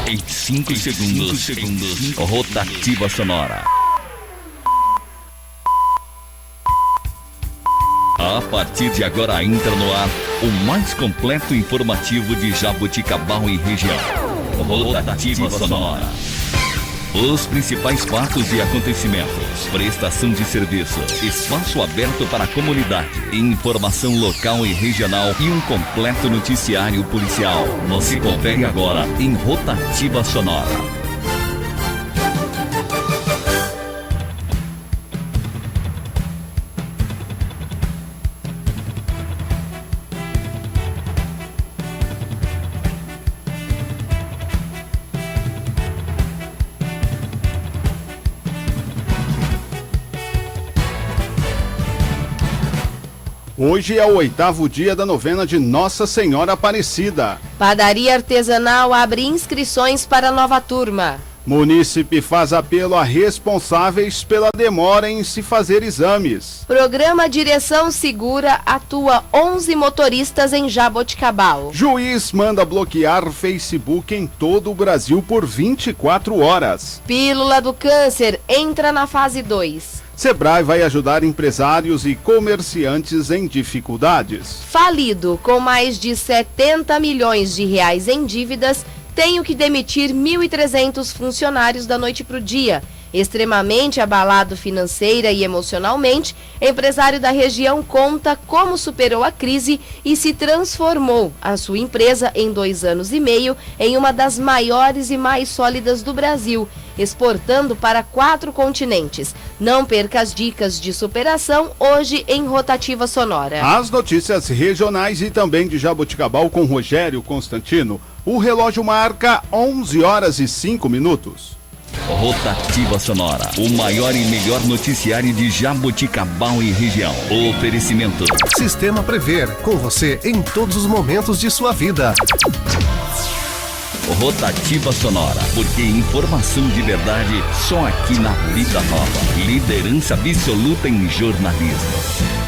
Em 5 segundos, rotativa sonora. A partir de agora entra no ar o mais completo informativo de Jaboticabal e região. Rotativa sonora. Os principais fatos e acontecimentos, prestação de serviço, espaço aberto para a comunidade, informação local e regional e um completo noticiário policial. Você confere agora em Rotativa Sonora. Hoje é o 8º dia da novena de Nossa Senhora Aparecida. Padaria Artesanal abre inscrições para nova turma. Munícipe faz apelo a responsáveis pela demora em se fazer exames. Programa Direção Segura atua 11 motoristas em Jaboticabal. Juiz manda bloquear Facebook em todo o Brasil por 24 horas. Pílula do Câncer entra na fase 2. Sebrae vai ajudar empresários e comerciantes em dificuldades. Falido, com mais de 70 milhões de reais em dívidas, tenho que demitir 1.300 funcionários da noite para o dia. Extremamente abalado financeira e emocionalmente, empresário da região conta como superou a crise e se transformou a sua empresa em 2 anos e meio em uma das maiores e mais sólidas do Brasil, exportando para 4 continentes. Não perca as dicas de superação hoje em Rotativa Sonora. As notícias regionais e também de Jaboticabal com Rogério Constantino. O relógio marca 11 horas e 5 minutos. Rotativa Sonora, o maior e melhor noticiário de Jaboticabal e região. Oferecimento Sistema Prever, com você em todos os momentos de sua vida. Rotativa Sonora, porque informação de verdade só aqui na Vida Nova. Liderança absoluta em jornalismo.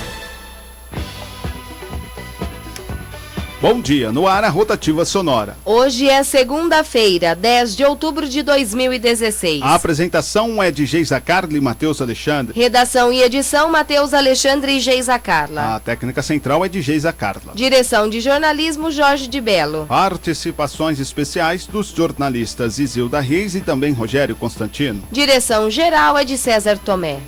Bom dia, no ar a Rotativa Sonora. Hoje é segunda-feira, 10 de outubro de 2016. A apresentação é de Geisa Carla e Matheus Alexandre. Redação e edição, Matheus Alexandre e Geisa Carla. A técnica central é de Geisa Carla. Direção de jornalismo, Jorge de Belo. Participações especiais dos jornalistas Isilda Reis e também Rogério Constantino. Direção geral é de César Tomé.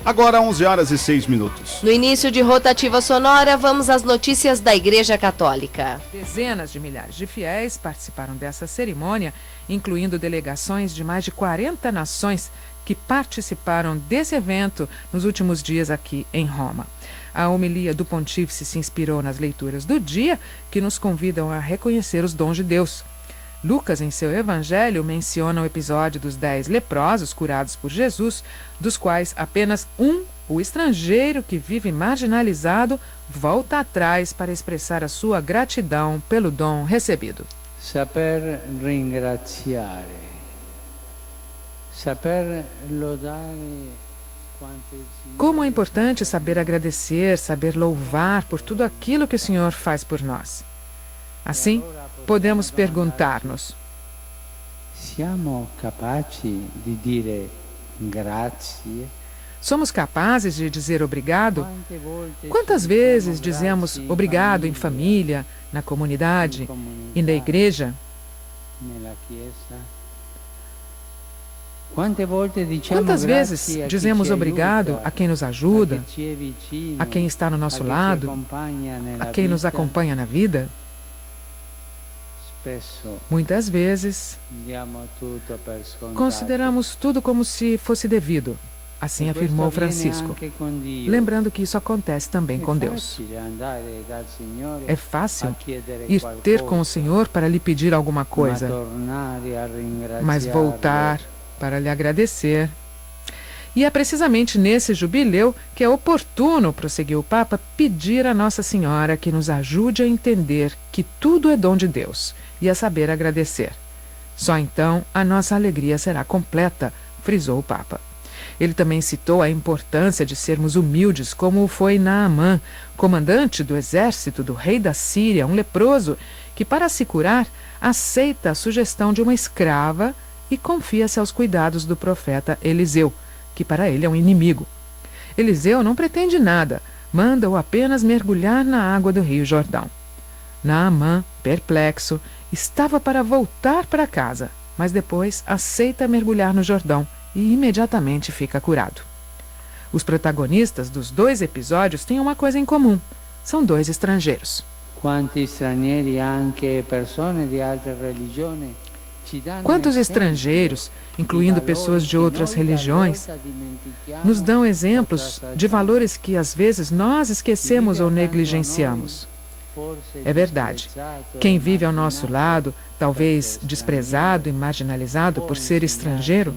Agora 11 horas e 6 minutos. No início de Rotativa Sonora, vamos às notícias da Igreja Católica. Dezenas de milhares de fiéis participaram dessa cerimônia, incluindo delegações de mais de 40 nações que participaram desse evento nos últimos dias aqui em Roma. A homilia do pontífice se inspirou nas leituras do dia, que nos convidam a reconhecer os dons de Deus. Lucas, em seu evangelho, menciona o episódio dos 10 leprosos curados por Jesus, dos quais apenas um, o estrangeiro que vive marginalizado, volta atrás para expressar a sua gratidão pelo dom recebido. Saper ringraziare, saper lodare. Como é importante saber agradecer, saber louvar por tudo aquilo que o Senhor faz por nós. Assim, podemos perguntar-nos: siamo capaci di dire grazie? Somos capazes de dizer obrigado? Quantas vezes dizemos obrigado em família, na comunidade e na igreja? Quantas vezes dizemos obrigado a quem nos ajuda, a quem está no nosso lado, a quem nos acompanha na vida? Muitas vezes, consideramos tudo como se fosse devido. Assim afirmou Francisco, lembrando que isso acontece também com Deus. É fácil ir ter com o Senhor para lhe pedir alguma coisa, mas voltar para lhe agradecer. E é precisamente nesse jubileu que é oportuno, prosseguiu o Papa, pedir a Nossa Senhora que nos ajude a entender que tudo é dom de Deus e a saber agradecer. Só então a nossa alegria será completa, frisou o Papa. Ele também citou a importância de sermos humildes, como foi Naamã, comandante do exército do rei da Síria, um leproso que, para se curar, aceita a sugestão de uma escrava e confia-se aos cuidados do profeta Eliseu, que para ele é um inimigo. Eliseu não pretende nada, manda-o apenas mergulhar na água do Rio Jordão. Naamã, perplexo, estava para voltar para casa, mas depois aceita mergulhar no Jordão e imediatamente fica curado. Os protagonistas dos 2 episódios têm uma coisa em comum: são 2 estrangeiros. Quanti stranieri, anche persone di altre religioni, ci danno Quantos estrangeiros, incluindo pessoas de outras religiões, nos dão exemplos de valores que às vezes nós esquecemos ou negligenciamos? É verdade. Quem vive ao nosso lado, talvez desprezado e marginalizado por ser estrangeiro,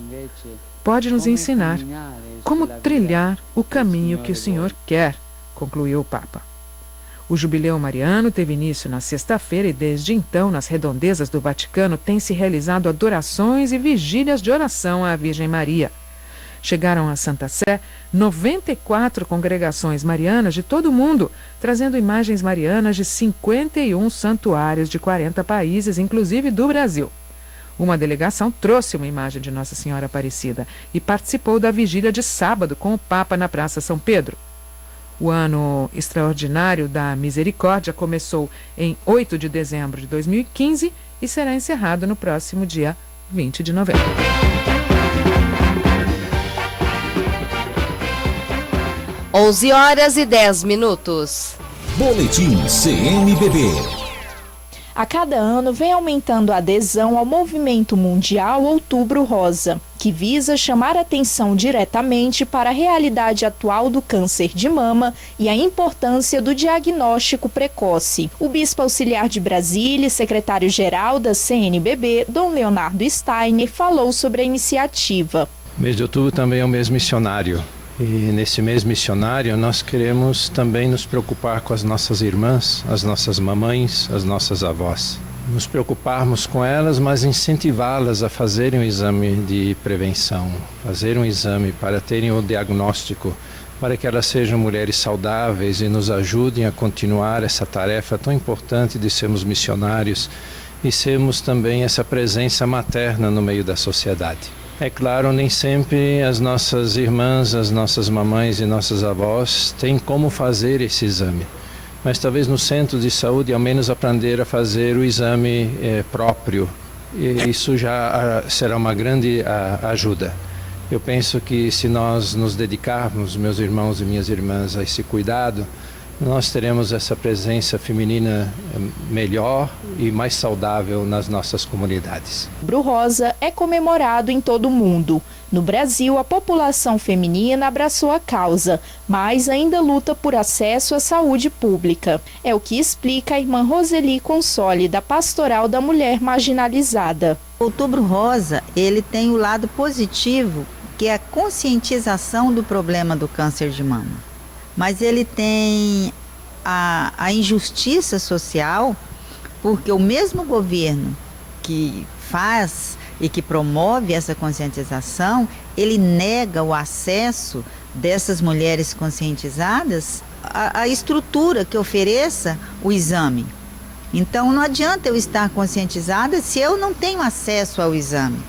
pode nos ensinar como trilhar o caminho que o Senhor quer, concluiu o Papa. O Jubileu Mariano teve início na sexta-feira e desde então, nas redondezas do Vaticano, tem se realizado adorações e vigílias de oração à Virgem Maria. Chegaram à Santa Sé 94 congregações marianas de todo o mundo, trazendo imagens marianas de 51 santuários de 40 países, inclusive do Brasil. Uma delegação trouxe uma imagem de Nossa Senhora Aparecida e participou da vigília de sábado com o Papa na Praça São Pedro. O ano extraordinário da Misericórdia começou em 8 de dezembro de 2015 e será encerrado no próximo dia 20 de novembro. Onze horas e 10 minutos. Boletim CNBB. A cada ano vem aumentando a adesão ao movimento mundial Outubro Rosa, que visa chamar atenção diretamente para a realidade atual do câncer de mama e a importância do diagnóstico precoce. O bispo auxiliar de Brasília e secretário-geral da CNBB, Dom Leonardo Steiner, falou sobre a iniciativa. O mês de outubro também é um mês missionário. E nesse mês missionário nós queremos também nos preocupar com as nossas irmãs, as nossas mamães, as nossas avós. Nos preocuparmos com elas, mas incentivá-las a fazerem um exame de prevenção, fazer um exame para terem o diagnóstico, para que elas sejam mulheres saudáveis e nos ajudem a continuar essa tarefa tão importante de sermos missionários e sermos também essa presença materna no meio da sociedade. É claro, nem sempre as nossas irmãs, as nossas mamães e nossas avós têm como fazer esse exame. Mas talvez no centro de saúde, ao menos aprender a fazer o exame próprio. E isso já será uma grande ajuda. Eu penso que se nós nos dedicarmos, meus irmãos e minhas irmãs, a esse cuidado, nós teremos essa presença feminina melhor e mais saudável nas nossas comunidades. Outubro Rosa é comemorado em todo o mundo. No Brasil, a população feminina abraçou a causa, mas ainda luta por acesso à saúde pública. É o que explica a irmã Roseli Console, da Pastoral da Mulher Marginalizada. Outubro Rosa, ele tem o lado positivo, que é a conscientização do problema do câncer de mama. Mas ele tem a injustiça social, porque o mesmo governo que faz e que promove essa conscientização, ele nega o acesso dessas mulheres conscientizadas à estrutura que ofereça o exame. Então não adianta eu estar conscientizada se eu não tenho acesso ao exame.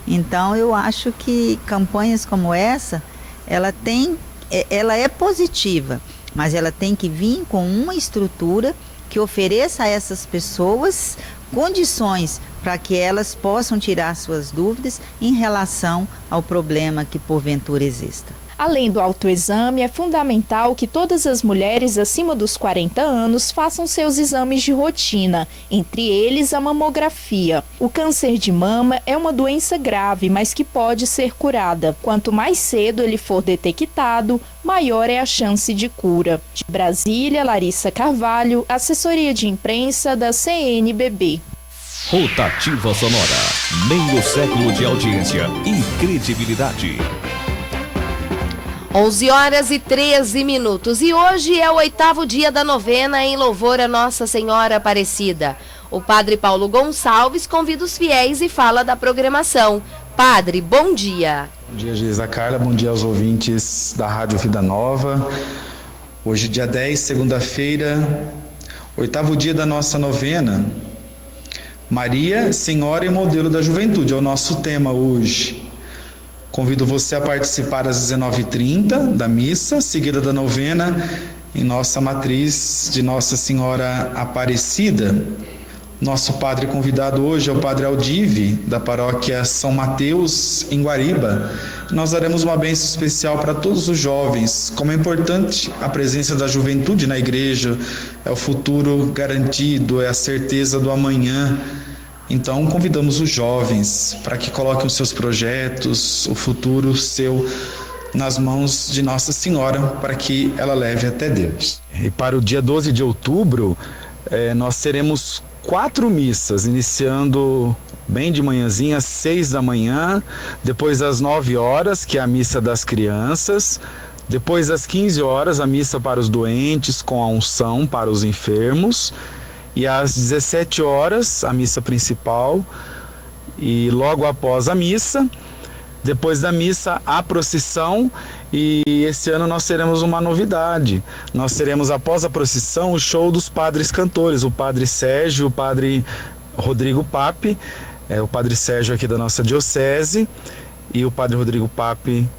Então eu acho que campanhas como essa, ela é positiva, mas ela tem que vir com uma estrutura que ofereça a essas pessoas condições para que elas possam tirar suas dúvidas em relação ao problema que porventura exista. Além do autoexame, é fundamental que todas as mulheres acima dos 40 anos façam seus exames de rotina, entre eles a mamografia. O câncer de mama é uma doença grave, mas que pode ser curada. Quanto mais cedo ele for detectado, maior é a chance de cura. De Brasília, Larissa Carvalho, assessoria de imprensa da CNBB. Rotativa Sonora, meio século de audiência e credibilidade. 11 horas e 13 minutos e hoje é o 8º dia da novena em louvor a Nossa Senhora Aparecida. O padre Paulo Gonçalves convida os fiéis e fala da programação. Padre, bom dia. Bom dia, Geisa Carla. Bom dia aos ouvintes da Rádio Vida Nova. Hoje, dia 10, segunda-feira, 8º dia da nossa novena. Maria, Senhora e Modelo da Juventude é o nosso tema hoje. Convido você a participar às 19h30 da missa, seguida da novena, em nossa matriz de Nossa Senhora Aparecida. Nosso padre convidado hoje é o Padre Aldive, da paróquia São Mateus, em Guariba. Nós daremos uma bênção especial para todos os jovens. Como é importante a presença da juventude na igreja, é o futuro garantido, é a certeza do amanhã. Então, convidamos os jovens para que coloquem os seus projetos, o futuro seu, nas mãos de Nossa Senhora, para que ela leve até Deus. E para o dia 12 de outubro, nós teremos 4 missas, iniciando bem de manhãzinha, às 6 da manhã, depois às 9 horas, que é a missa das crianças, depois às 15 horas, a missa para os doentes, com a unção para os enfermos, e às 17 horas, a missa principal, e logo após a missa, depois da missa, a procissão. E esse ano nós teremos uma novidade. Nós teremos, após a procissão, o show dos padres cantores, o Padre Sérgio, o Padre Rodrigo Pape, o Padre Sérgio aqui da nossa diocese, e o Padre Rodrigo Pape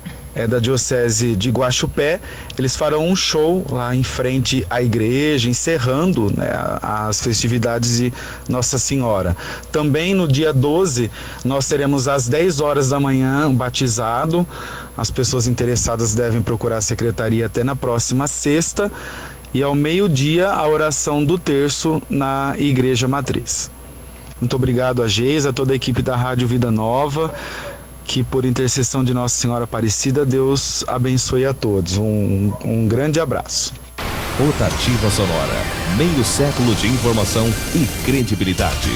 da diocese de Guaxupé. Eles farão um show lá em frente à igreja, encerrando, né, as festividades de Nossa Senhora. Também no dia 12, nós teremos às 10 horas da manhã um batizado. As pessoas interessadas devem procurar a secretaria até na próxima sexta. E ao meio-dia, a oração do terço na Igreja Matriz. Muito obrigado a Geisa, a toda a equipe da Rádio Vida Nova. Que por intercessão de Nossa Senhora Aparecida, Deus abençoe a todos. Um grande abraço. Rotativa Sonora, meio século de informação e credibilidade.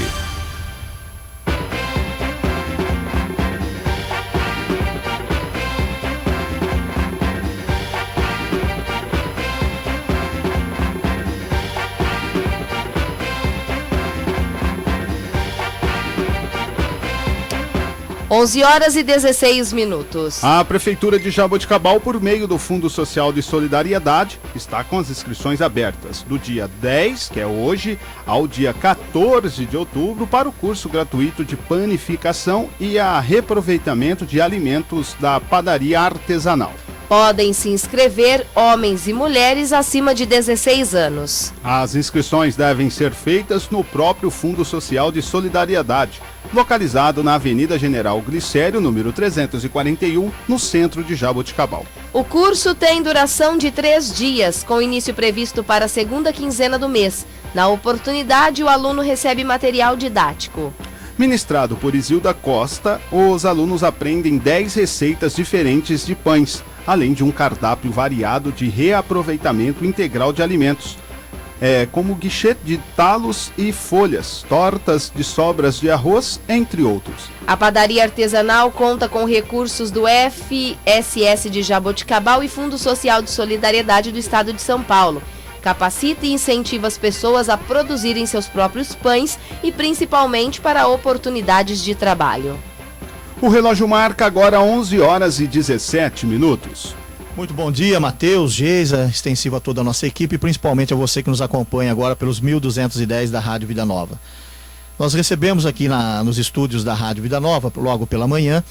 Onze horas e 16 minutos. A Prefeitura de Jaboticabal, por meio do Fundo Social de Solidariedade, está com as inscrições abertas do dia 10, que é hoje, ao dia 14 de outubro, para o curso gratuito de panificação e a reaproveitamento de alimentos da padaria artesanal. Podem se inscrever homens e mulheres acima de 16 anos. As inscrições devem ser feitas no próprio Fundo Social de Solidariedade, localizado na Avenida General Glicério, número 341, no centro de Jaboticabal. O curso tem duração de 3 dias, com início previsto para a segunda quinzena do mês. Na oportunidade, o aluno recebe material didático. Ministrado por Isilda Costa, os alunos aprendem 10 receitas diferentes de pães, além de um cardápio variado de reaproveitamento integral de alimentos, como guichê de talos e folhas, tortas de sobras de arroz, entre outros. A padaria artesanal conta com recursos do FSS de Jaboticabal e Fundo Social de Solidariedade do Estado de São Paulo. Capacita e incentiva as pessoas a produzirem seus próprios pães e principalmente para oportunidades de trabalho. O relógio marca agora 11 horas e 17 minutos. Muito bom dia, Matheus, Geisa, extensivo a toda a nossa equipe, principalmente a você que nos acompanha agora pelos 1210 da Rádio Vida Nova. Nós recebemos aqui nos estúdios da Rádio Vida Nova, logo pela manhã,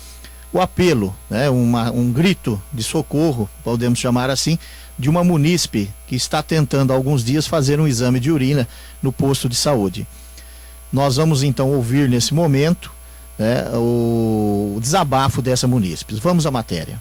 o apelo, né, um grito de socorro, podemos chamar assim, de uma munícipe que está tentando há alguns dias fazer um exame de urina no posto de saúde. Nós vamos então ouvir nesse momento o desabafo dessa munícipe. Vamos à matéria.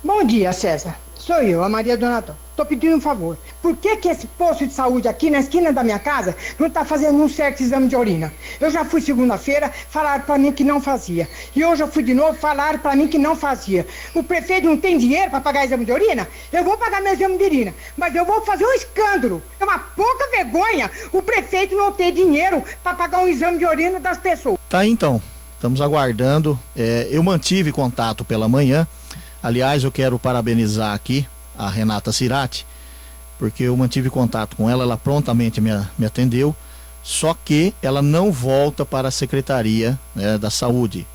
Bom dia, César. Sou eu, a Maria Donatão. Estou pedindo um favor. Por que esse posto de saúde aqui na esquina da minha casa não está fazendo um certo exame de urina? Eu já fui segunda-feira, falaram para mim que não fazia. E hoje eu fui de novo, falaram para mim que não fazia. O prefeito não tem dinheiro para pagar exame de urina? Eu vou pagar meu exame de urina, mas eu vou fazer um escândalo. É uma pouca vergonha o prefeito não ter dinheiro para pagar um exame de urina das pessoas. Tá aí, então. Estamos aguardando. Eu mantive contato pela manhã. Aliás, eu quero parabenizar aqui a Renata Cirati, porque eu mantive contato com ela, ela prontamente me atendeu, só que ela não volta para a Secretaria da Saúde.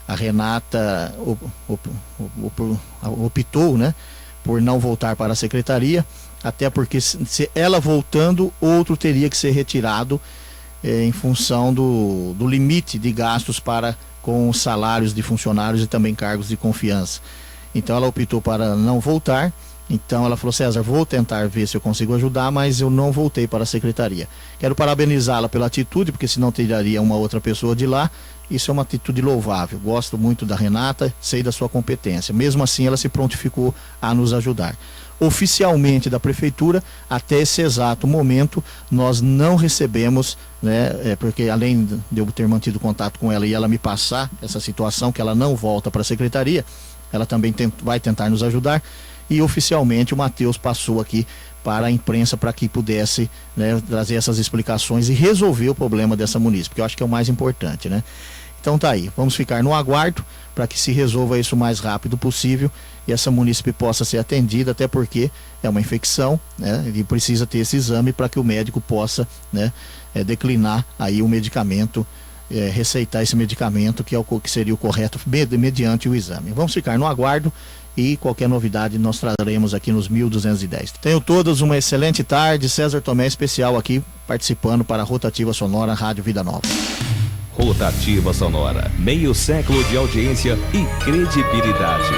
A Renata optou, né, por não voltar para a secretaria, até porque se ela voltando, outro teria que ser retirado em função do limite de gastos com os salários de funcionários e também cargos de confiança. Então ela optou para não voltar. Então ela falou: César, vou tentar ver se eu consigo ajudar, mas eu não voltei para a secretaria. Quero parabenizá-la pela atitude, porque senão tiraria uma outra pessoa de lá. Isso é uma atitude louvável. Gosto muito da Renata, sei da sua competência. Mesmo assim, ela se prontificou a nos ajudar. Oficialmente da prefeitura, até esse exato momento, nós não recebemos, né, porque além de eu ter mantido contato com ela e ela me passar essa situação, que ela não volta para a secretaria, ela também vai tentar nos ajudar. E oficialmente o Matheus passou aqui para a imprensa para que pudesse, né, trazer essas explicações e resolver o problema dessa munícipe, que eu acho que é o mais importante, né? Então tá aí, vamos ficar no aguardo para que se resolva isso o mais rápido possível e essa munícipe possa ser atendida, até porque é uma infecção, né? E precisa ter esse exame para que o médico possa, né, declinar aí o medicamento, receitar esse medicamento que é o que seria o correto mediante o exame. Vamos ficar no aguardo. E qualquer novidade nós traremos aqui nos 1210. Tenham todos uma excelente tarde. César Tomé especial aqui participando para a Rotativa Sonora Rádio Vida Nova. Rotativa Sonora, meio século de audiência e credibilidade.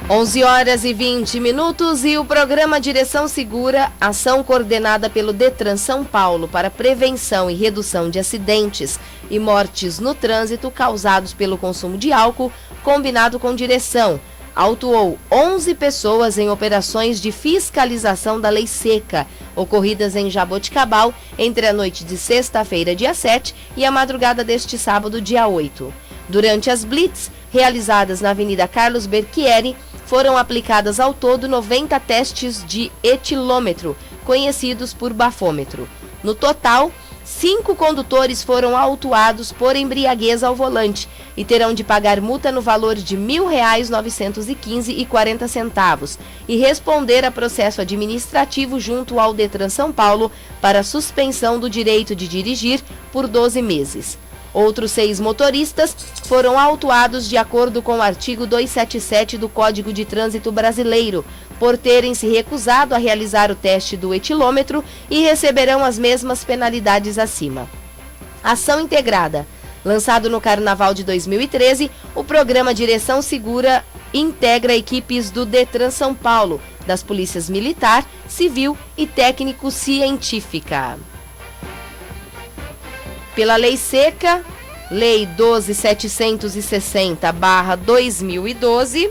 11h20 e o programa Direção Segura, ação coordenada pelo Detran São Paulo para prevenção e redução de acidentes e mortes no trânsito causados pelo consumo de álcool, combinado com direção, autuou 11 pessoas em operações de fiscalização da lei seca, ocorridas em Jaboticabal entre a noite de sexta-feira, dia 7, e a madrugada deste sábado, dia 8. Durante as blitz, realizadas na Avenida Carlos Berchieri, foram aplicadas ao todo 90 testes de etilômetro, conhecidos por bafômetro. No total, 5 condutores foram autuados por embriaguez ao volante e terão de pagar multa no valor de R$ 1.915,40 e responder a processo administrativo junto ao Detran São Paulo para suspensão do direito de dirigir por 12 meses. Outros 6 motoristas foram autuados de acordo com o artigo 277 do Código de Trânsito Brasileiro, por terem se recusado a realizar o teste do etilômetro e receberão as mesmas penalidades acima. Ação integrada. Lançado no Carnaval de 2013, o programa Direção Segura integra equipes do Detran São Paulo, das polícias Militar, Civil e Técnico-Científica. Pela Lei Seca, Lei 12.760/2012,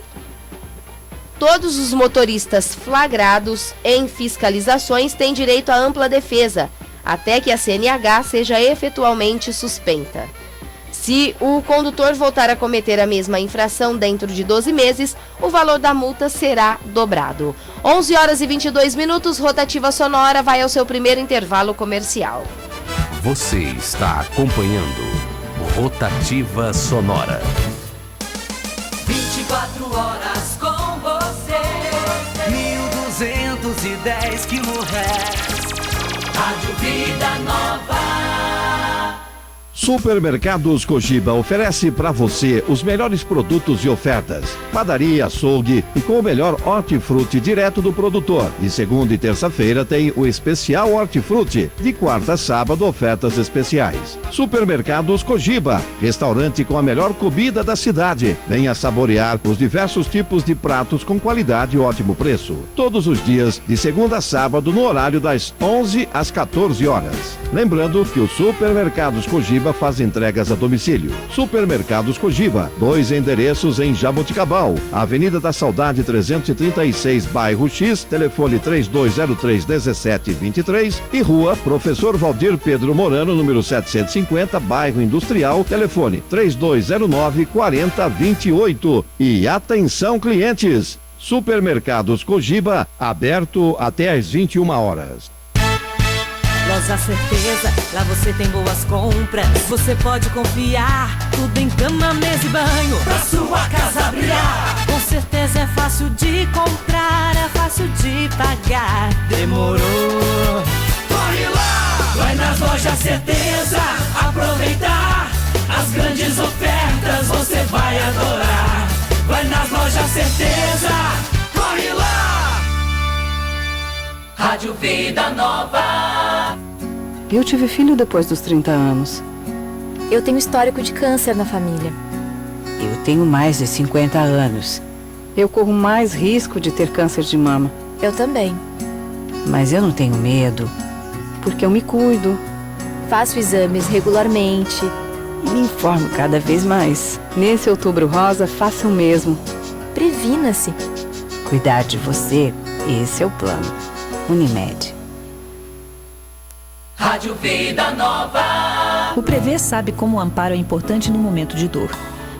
todos os motoristas flagrados em fiscalizações têm direito à ampla defesa, até que a CNH seja efetualmente suspensa. Se o condutor voltar a cometer a mesma infração dentro de 12 meses, o valor da multa será dobrado. 11h22, Rotativa Sonora vai ao seu primeiro intervalo comercial. Você está acompanhando Rotativa Sonora. 24 horas com você. 1210 kHz. Rádio Vida Nova. Supermercados Cogiba oferece para você os melhores produtos e ofertas. Padaria, açougue e com o melhor hortifruti direto do produtor. De segunda e terça-feira tem o especial hortifruti. De quarta a sábado, ofertas especiais. Supermercados Cogiba, restaurante com a melhor comida da cidade. Venha saborear os diversos tipos de pratos com qualidade e ótimo preço. Todos os dias, de segunda a sábado, no horário das 11 às 14 horas. Lembrando que o Supermercados Cogiba faz entregas a domicílio. Supermercados Cogiba, 2 endereços em Jaboticabal, Avenida da Saudade 336, bairro X, telefone 3203-1723 e Rua Professor Valdir Pedro Morano, número 750, bairro Industrial, telefone 3209-4028. E atenção, clientes! Supermercados Cogiba, aberto até às 21 horas. Loja Certeza, lá você tem boas compras. Você pode confiar, tudo em cama, mesa e banho, pra sua casa brilhar. Com certeza é fácil de comprar, é fácil de pagar. Demorou? Corre lá! Vai nas Lojas Certeza, aproveitar as certeza, corre lá! Rádio Vida Nova. Eu tive filho depois dos 30 anos. Eu tenho histórico de câncer na família. Eu tenho mais de 50 anos. Eu corro mais risco de ter câncer de mama. Eu também. Mas eu não tenho medo, porque eu me cuido. Faço exames regularmente. E me informo cada vez mais. Nesse Outubro Rosa, faça o mesmo. Previna-se. Cuidar de você, esse é o plano. Unimed. Rádio Vida Nova. O Prevê sabe como o amparo é importante no momento de dor.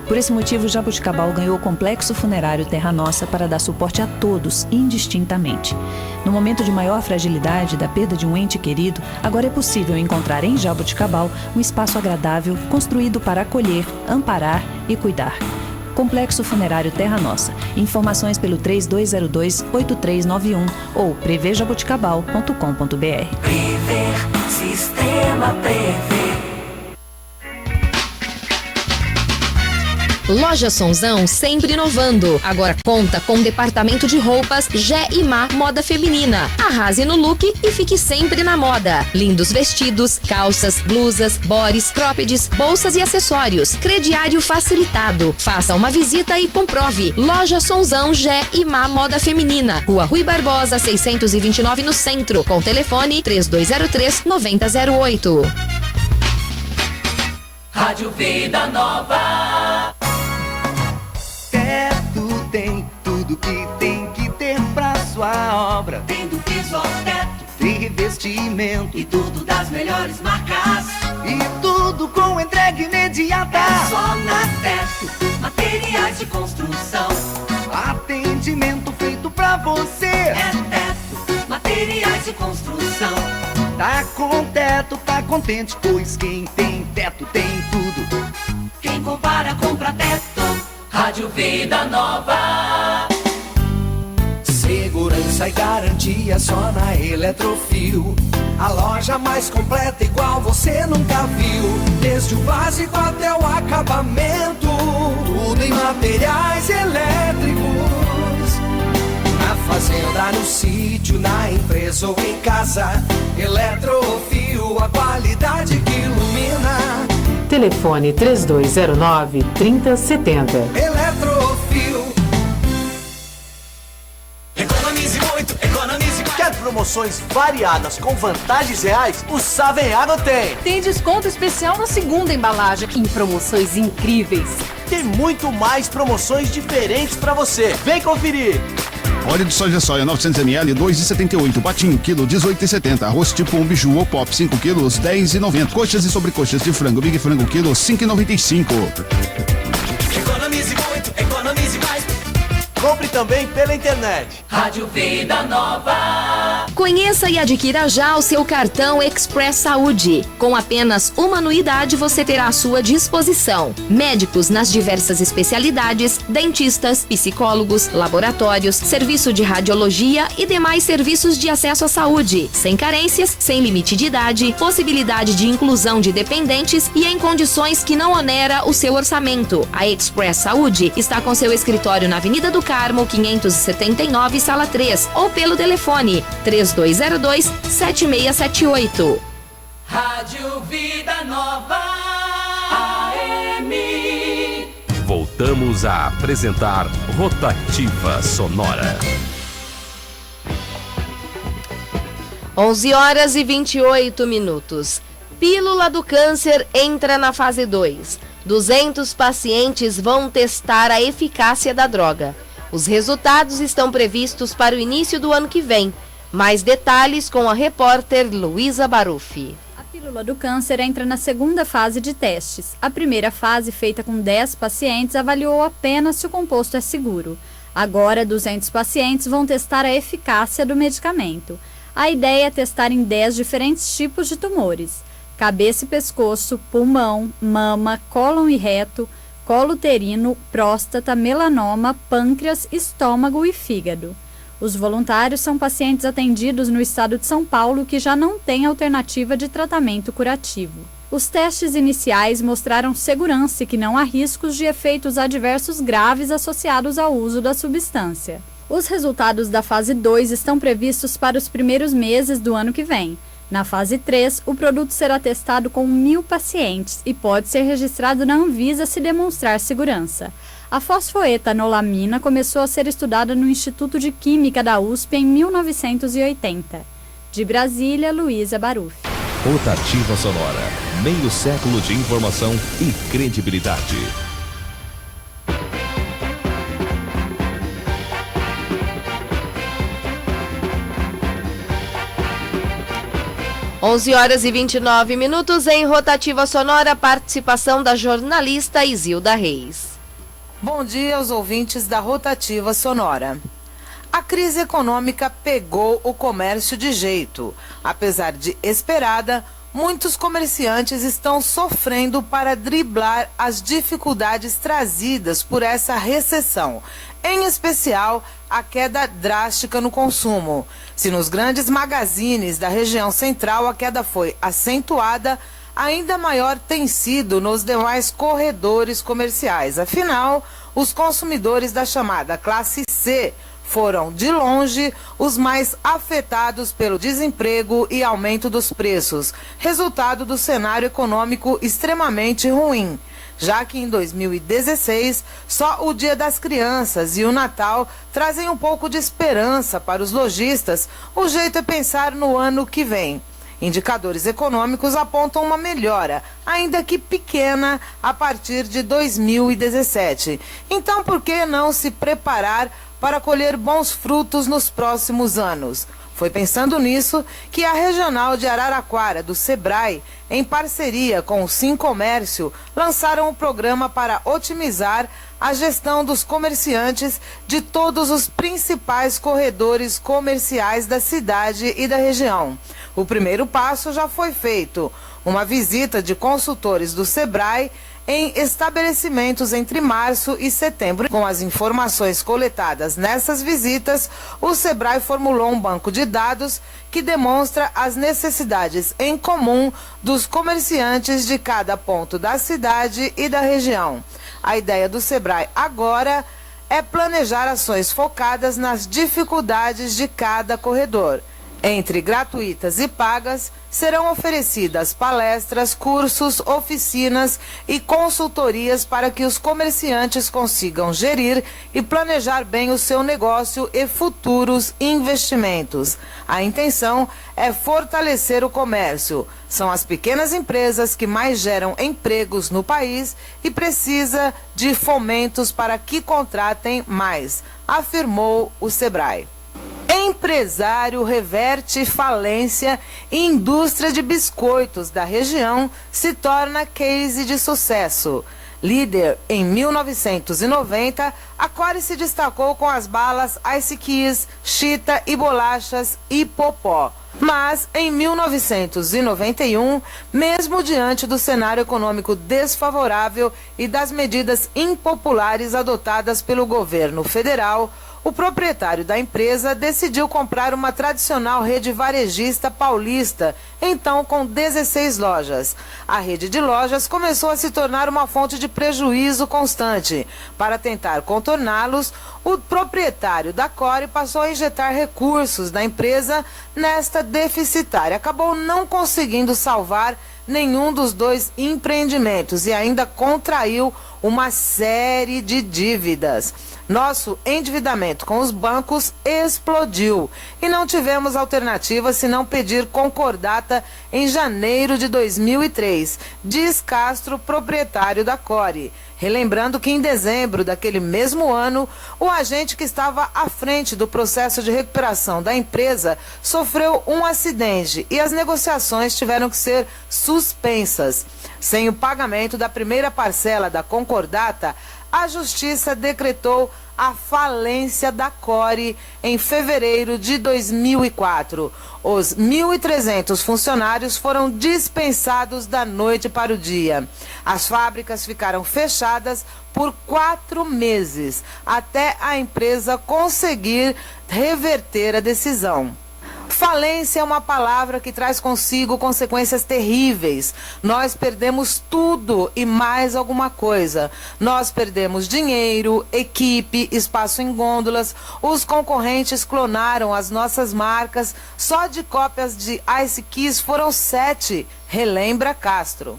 Por esse motivo, Jaboticabal ganhou o Complexo Funerário Terra Nossa para dar suporte a todos, indistintamente. No momento de maior fragilidade da perda de um ente querido, agora é possível encontrar em Jaboticabal um espaço agradável, construído para acolher, amparar e cuidar. Complexo Funerário Terra Nossa. Informações pelo 3202-8391 ou prevejaboticabal.com.br. Prever, Sistema Prever. Loja Sonzão sempre inovando. Agora conta com um departamento de roupas Gé e Má Moda Feminina. Arrase no look e fique sempre na moda. Lindos vestidos, calças, blusas, bores, croppeds, bolsas e acessórios. Crediário facilitado. Faça uma visita e comprove. Loja Sonzão Gé e Má Moda Feminina. Rua Rui Barbosa, 629 no centro. Com telefone 3203-9008. Rádio Vida Nova. Teto tem tudo que tem que ter pra sua obra. Tem do piso ao teto, tem revestimento e tudo das melhores marcas. E tudo com entrega imediata. É só na Teto, materiais de construção. Atendimento feito pra você. É Teto, materiais de construção. Tá com teto, tá contente, pois quem tem teto tem tudo. Quem compara, compra Teto. Rádio Vida Nova. Segurança e garantia só na Eletrofil. A loja mais completa igual você nunca viu. Desde o básico até o acabamento. Tudo em materiais elétricos. Na fazenda, no sítio, na empresa ou em casa. Eletrofil, a qualidade que ilumina. Telefone 3209-3070. Eletrofil. Economize muito, economize mais. Quer promoções variadas com vantagens reais? O Savenhago tem. Tem desconto especial na segunda embalagem em promoções incríveis. Tem muito mais promoções diferentes pra você. Vem conferir. Óleo de soja 900ml, 2,78. Patinho, quilo, 18,70. Arroz tipo um biju ou pop, 5 quilos, 10,90. Coxas e sobrecoxas de frango, Big Frango, quilo, 5,95. Economize muito, economize mais. Compre também pela internet. Rádio Vida Nova. Conheça e adquira já o seu cartão Express Saúde. Com apenas uma anuidade você terá à sua disposição médicos nas diversas especialidades, dentistas, psicólogos, laboratórios, serviço de radiologia e demais serviços de acesso à saúde, sem carências, sem limite de idade, possibilidade de inclusão de dependentes e em condições que não onera o seu orçamento. A Express Saúde está com seu escritório na Avenida do Carmo, 579, sala 3, ou pelo telefone 3202-7678. Rádio Vida Nova AM. Voltamos a apresentar Rotativa Sonora. 11h28. Pílula do câncer entra na fase 2. 200 pacientes vão testar a eficácia da droga. Os resultados estão previstos para o início do ano que vem. Mais detalhes com a repórter Luísa Baruffi. A pílula do câncer entra na segunda fase de testes. A primeira fase, feita com 10 pacientes, avaliou apenas se o composto é seguro. Agora, 200 pacientes vão testar a eficácia do medicamento. A ideia é testar em 10 diferentes tipos de tumores: cabeça e pescoço, pulmão, mama, cólon e reto, colo uterino, próstata, melanoma, pâncreas, estômago e fígado. Os voluntários são pacientes atendidos no estado de São Paulo que já não têm alternativa de tratamento curativo. Os testes iniciais mostraram segurança e que não há riscos de efeitos adversos graves associados ao uso da substância. Os resultados da fase 2 estão previstos para os primeiros meses do ano que vem. Na fase 3, o produto será testado com 1.000 pacientes e pode ser registrado na Anvisa se demonstrar segurança. A fosfoetanolamina começou a ser estudada no Instituto de Química da USP em 1980. De Brasília, Luísa Baruf. Rotativa Sonora, meio século de informação e credibilidade. 11h29 em Rotativa Sonora, participação da jornalista Isilda Reis. Bom dia aos ouvintes da Rotativa Sonora. A crise econômica pegou o comércio de jeito. Apesar de esperada, muitos comerciantes estão sofrendo para driblar as dificuldades trazidas por essa recessão, em especial a queda drástica no consumo. Se nos grandes magazines da região central a queda foi acentuada, ainda maior tem sido nos demais corredores comerciais. Afinal, os consumidores da chamada classe C foram, de longe, os mais afetados pelo desemprego e aumento dos preços, resultado do cenário econômico extremamente ruim, já que em 2016, só o Dia das Crianças e o Natal trazem um pouco de esperança para os lojistas. O jeito é pensar no ano que vem. Indicadores econômicos apontam uma melhora, ainda que pequena, a partir de 2017. Então, por que não se preparar para colher bons frutos nos próximos anos? Foi pensando nisso que a Regional de Araraquara, do Sebrae, em parceria com o Sincomércio, lançaram um programa para otimizar a gestão dos comerciantes de todos os principais corredores comerciais da cidade e da região. O primeiro passo já foi feito, uma visita de consultores do Sebrae em estabelecimentos entre março e setembro. Com as informações coletadas nessas visitas, o Sebrae formulou um banco de dados que demonstra as necessidades em comum dos comerciantes de cada ponto da cidade e da região. A ideia do Sebrae agora é planejar ações focadas nas dificuldades de cada corredor. Entre gratuitas e pagas, serão oferecidas palestras, cursos, oficinas e consultorias para que os comerciantes consigam gerir e planejar bem o seu negócio e futuros investimentos. A intenção é fortalecer o comércio. São as pequenas empresas que mais geram empregos no país e precisa de fomentos para que contratem mais, afirmou o Sebrae. Empresário reverte falência e indústria de biscoitos da região se torna case de sucesso. Líder em 1990, a Core se destacou com as balas Ice Kiss, Chita e bolachas Hipopó. Mas, em 1991, mesmo diante do cenário econômico desfavorável e das medidas impopulares adotadas pelo governo federal, o proprietário da empresa decidiu comprar uma tradicional rede varejista paulista, então com 16 lojas. A rede de lojas começou a se tornar uma fonte de prejuízo constante. Para tentar contorná-los, o proprietário da Core passou a injetar recursos da empresa nesta deficitária. Acabou não conseguindo salvar nenhum dos dois empreendimentos e ainda contraiu uma série de dívidas. Nosso endividamento com os bancos explodiu e não tivemos alternativa senão pedir concordata em janeiro de 2003, diz Castro, proprietário da Core. Relembrando que em dezembro daquele mesmo ano, o agente que estava à frente do processo de recuperação da empresa sofreu um acidente e as negociações tiveram que ser suspensas. Sem o pagamento da primeira parcela da concordata, a Justiça decretou a falência da Core em fevereiro de 2004. Os 1.300 funcionários foram dispensados da noite para o dia. As fábricas ficaram fechadas por 4 meses, até a empresa conseguir reverter a decisão. Falência é uma palavra que traz consigo consequências terríveis. Nós perdemos tudo e mais alguma coisa. Nós perdemos dinheiro, equipe, espaço em gôndolas. Os concorrentes clonaram as nossas marcas. Só de cópias de Ice Kiss foram 7, relembra Castro.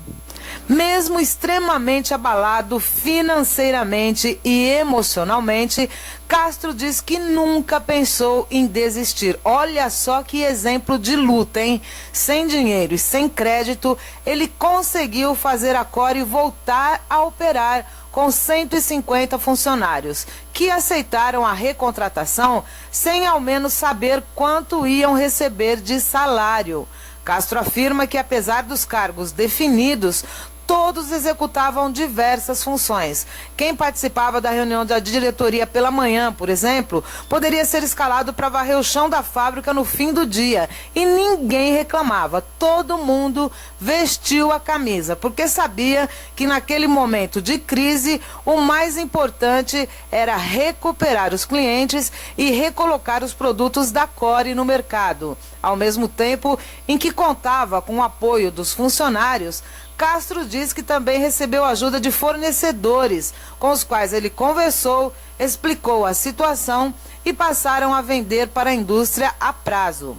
Mesmo extremamente abalado financeiramente e emocionalmente, Castro diz que nunca pensou em desistir. Olha só que exemplo de luta, hein? Sem dinheiro e sem crédito, ele conseguiu fazer a Core voltar a operar com 150 funcionários, que aceitaram a recontratação sem ao menos saber quanto iam receber de salário. Castro afirma que, apesar dos cargos definidos, todos executavam diversas funções. Quem participava da reunião da diretoria pela manhã, por exemplo, poderia ser escalado para varrer o chão da fábrica no fim do dia. E ninguém reclamava. Todo mundo vestiu a camisa, porque sabia que naquele momento de crise, o mais importante era recuperar os clientes e recolocar os produtos da Core no mercado. Ao mesmo tempo em que contava com o apoio dos funcionários, Castro diz que também recebeu ajuda de fornecedores, com os quais ele conversou, explicou a situação e passaram a vender para a indústria a prazo.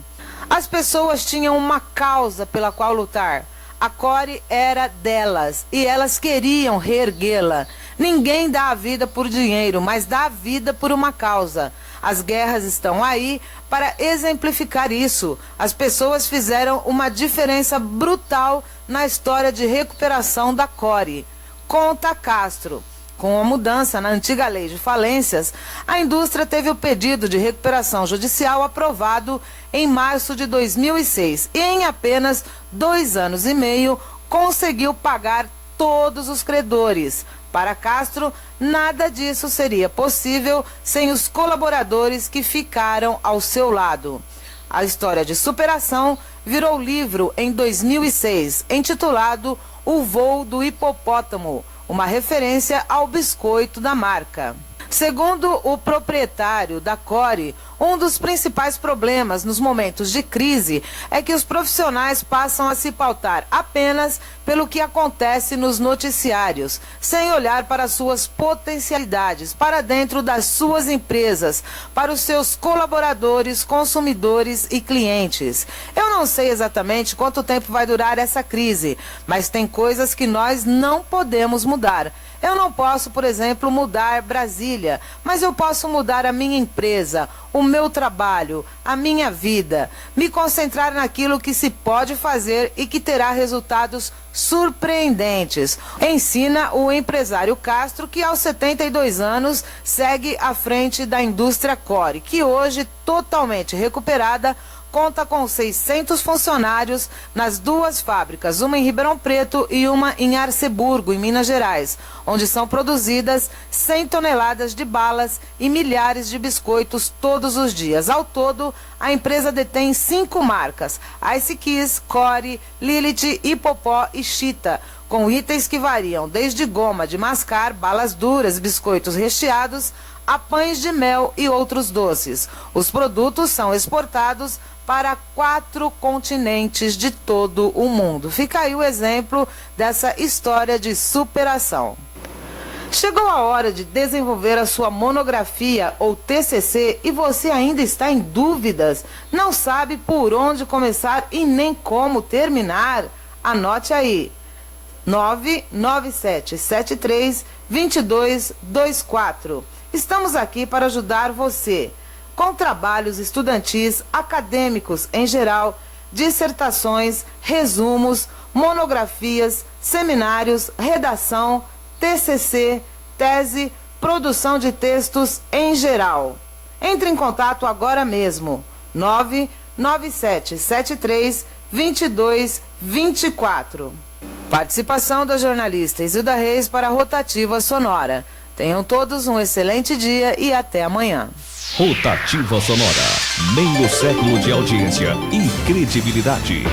As pessoas tinham uma causa pela qual lutar. A Core era delas e elas queriam reerguê-la. Ninguém dá a vida por dinheiro, mas dá a vida por uma causa. As guerras estão aí para exemplificar isso. As pessoas fizeram uma diferença brutal na história de recuperação da Core. Conta Castro. Com a mudança na antiga lei de falências, a indústria teve o pedido de recuperação judicial aprovado em março de 2006 e em apenas 2 anos e meio conseguiu pagar todos os credores. Para Castro, nada disso seria possível sem os colaboradores que ficaram ao seu lado. A história de superação virou livro em 2006, intitulado O Voo do Hipopótamo, uma referência ao biscoito da marca. Segundo o proprietário da Core, um dos principais problemas nos momentos de crise é que os profissionais passam a se pautar apenas pelo que acontece nos noticiários, sem olhar para suas potencialidades, para dentro das suas empresas, para os seus colaboradores, consumidores e clientes. Eu não sei exatamente quanto tempo vai durar essa crise, mas tem coisas que nós não podemos mudar. Eu não posso, por exemplo, mudar Brasília, mas eu posso mudar a minha empresa, o meu trabalho, a minha vida, me concentrar naquilo que se pode fazer e que terá resultados surpreendentes. Ensina o empresário Castro, que aos 72 anos segue à frente da indústria Core, que hoje, totalmente recuperada, conta com 600 funcionários nas 2 fábricas, uma em Ribeirão Preto e uma em Arceburgo, em Minas Gerais, onde são produzidas 100 toneladas de balas e milhares de biscoitos todos os dias. Ao todo, a empresa detém 5 marcas: Ice Kiss, Core, Lilith, Hipopó e Chita, com itens que variam desde goma de mascar, balas duras, biscoitos recheados, a pães de mel e outros doces. Os produtos são exportados para 4 continentes de todo o mundo. Fica aí o exemplo dessa história de superação. Chegou a hora de desenvolver a sua monografia ou TCC e você ainda está em dúvidas? Não sabe por onde começar e nem como terminar? Anote aí: 997732224. Estamos aqui para ajudar você com trabalhos estudantis, acadêmicos em geral, dissertações, resumos, monografias, seminários, redação, TCC, tese, produção de textos em geral. Entre em contato agora mesmo. 997732224. Participação da jornalista Isilda Reis para a Rotativa Sonora. Tenham todos um excelente dia e até amanhã. Rotativa Sonora, meio século de audiência e credibilidade.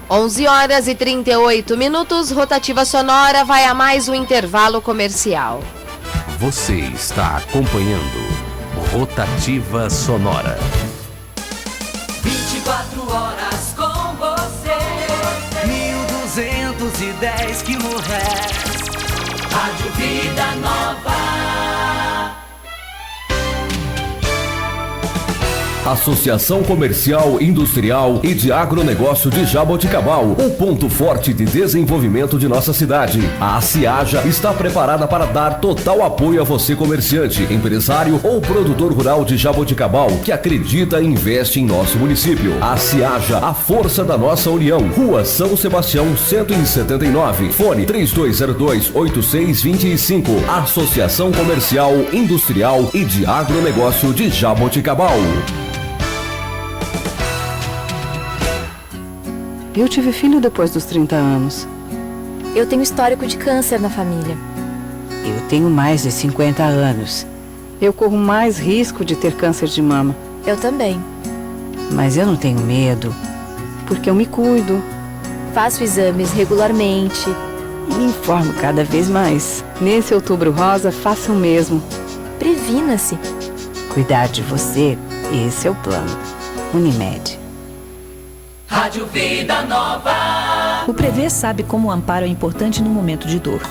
Onze horas e 38 minutos, Rotativa Sonora vai a mais um intervalo comercial. Você está acompanhando Rotativa Sonora. 24 horas com você. 1210 kHz. Rádio Vida Nova. Associação Comercial, Industrial e de Agronegócio de Jaboticabal, o ponto forte de desenvolvimento de nossa cidade. A ACIAJA está preparada para dar total apoio a você, comerciante, empresário ou produtor rural de Jaboticabal que acredita e investe em nosso município. A ACIAJA, a força da nossa união. Rua São Sebastião 179, fone 3202-8625. Associação Comercial, Industrial e de Agronegócio de Jaboticabal. Eu tive filho depois dos 30 anos. Eu tenho histórico de câncer na família. Eu tenho mais de 50 anos. Eu corro mais risco de ter câncer de mama. Eu também. Mas eu não tenho medo, porque eu me cuido. Faço exames regularmente. E me informo cada vez mais. Nesse Outubro Rosa, faça o mesmo. Previna-se. Cuidar de você, esse é o plano. Unimed. Rádio Vida Nova. O Prever sabe como o amparo é importante no momento de dor.